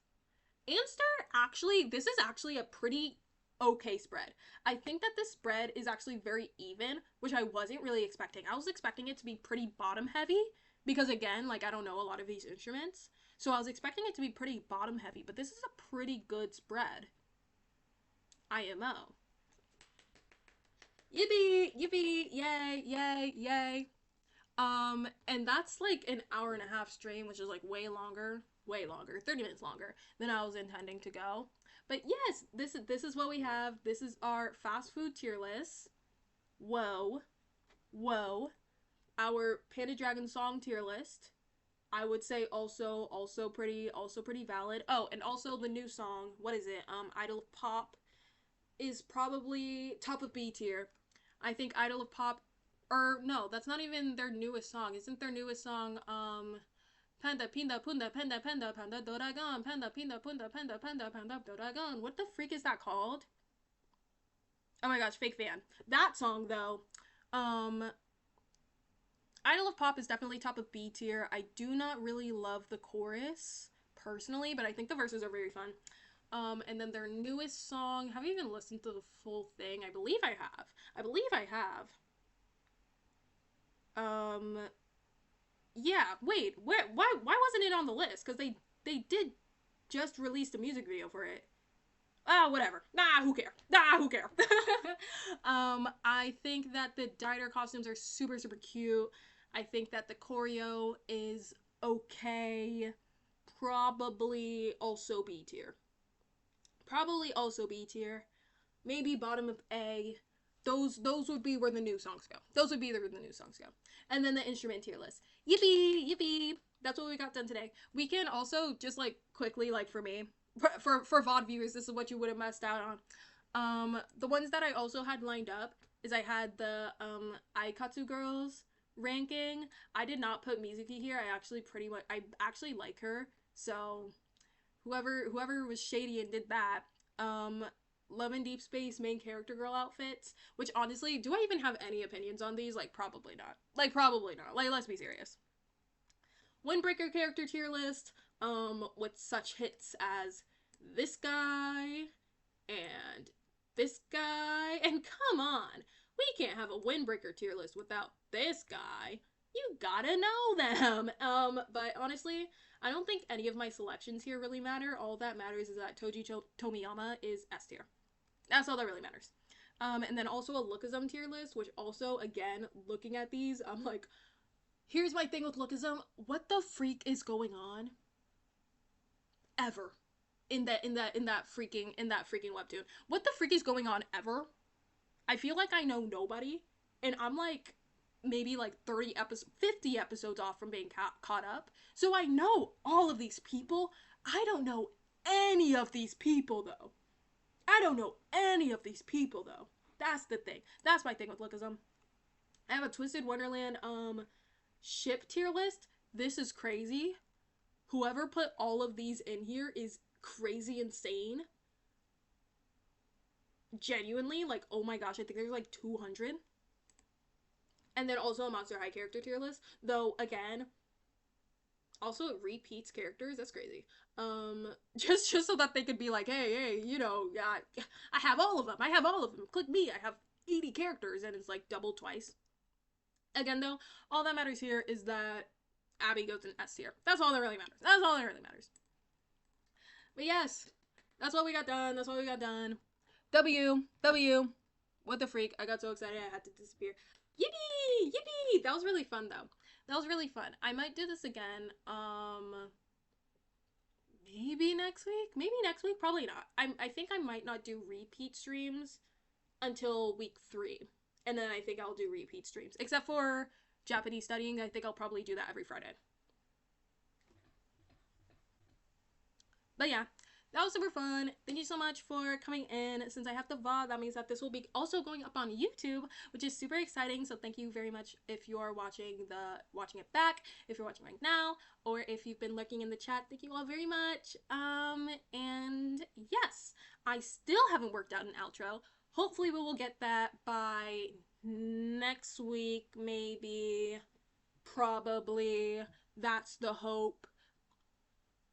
Answer, actually, this is actually a pretty okay spread. I think that this spread is actually very even, which I wasn't really expecting. I was expecting it to be pretty bottom heavy because, again, like, I don't know a lot of these instruments. So I was expecting it to be pretty bottom heavy, but this is a pretty good spread. IMO. Yippee, yippee, yay, yay, yay. And that's like an hour and a half stream, which is like way longer, 30 minutes longer than I was intending to go. But yes, this is what we have. This is our fast food tier list. Whoa. Whoa. Our Panda Dragon song tier list. I would say also pretty valid. Oh, and also the new song, what is it? Idol of Pop is probably top of B tier. I think Idol of Pop, or no, that's not even their newest song. Isn't their newest song Panda Pinda Punda Panda Panda Panda Doragon Panda Pinda Punda Panda Panda Panda Doragon? What the freak is that called? Oh my gosh, fake fan. That song though, Idol of Pop is definitely top of B tier. I do not really love the chorus personally, but I think the verses are very fun. And then their newest song, have you even listened to the full thing? I believe I have. Yeah, wait, why wasn't it on the list? Because they did just release the music video for it. Ah, whatever. Nah, who care? Nah, who care? I think that the diner costumes are super cute. I think that the choreo is okay. Probably also B tier. Maybe bottom of A. Those would be where the new songs go. And then the instrument tier list. Yippee, yippee. That's what we got done today. We can also just like quickly, like for me, for VOD viewers, this is what you would have missed out on. The ones that I also had lined up is I had the Aikatsu girls ranking. I did not put Mizuki here. I actually like her. So whoever was shady and did that. Love and Deep Space main character girl outfits, which honestly, do I even have any opinions on these? Like, probably not. Like, let's be serious. Windbreaker character tier list, with such hits as this guy and this guy. And come on, we can't have a Windbreaker tier list without this guy. You gotta know them. But honestly, I don't think any of my selections here really matter. All that matters is that Toji Tomiyama is S tier. That's all that really matters. And then also a Lookism tier list, which also, again, looking at these, I'm like, here's my thing with Lookism. What the freak is going on? Ever. In that freaking webtoon. What the freak is going on ever? I feel like I know nobody, and I'm like maybe like 50 episodes off from being caught up. So I know all of these people. I don't know any of these people though. That's the thing. That's my thing with Lookism. I have a Twisted Wonderland ship tier list. This is crazy. Whoever put all of these in here is crazy insane. Genuinely, like, oh my gosh, I think there's like 200. And then also a Monster High character tier list. Though, again, also it repeats characters. That's crazy. Just so that they could be like, hey, you know, yeah, I have all of them. Click me. I have 80 characters, and it's like double twice. Again, though, all that matters here is that Abby goes in S tier. That's all that really matters. But yes, that's what we got done. W. What the freak? I got so excited I had to disappear. Yippee! That was really fun though. I might do this again. Maybe next week. Probably not. I think I might not do repeat streams. until week 3. And then I think I'll do repeat streams. Except for Japanese studying, I think I'll probably do that every Friday. But yeah, that was super fun. Thank you so much for coming in. Since I have the VOD, that means that this will be also going up on YouTube, which is super exciting. So thank you very much if you're watching it back, if you're watching right now, or if you've been lurking in the chat. Thank you all very much. And yes, I still haven't worked out an outro. Hopefully we will get that by next week, maybe, probably. That's the hope.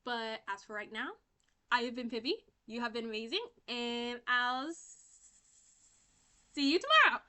But as for right now, I have been Pivee. You have been amazing. And I'll see you tomorrow.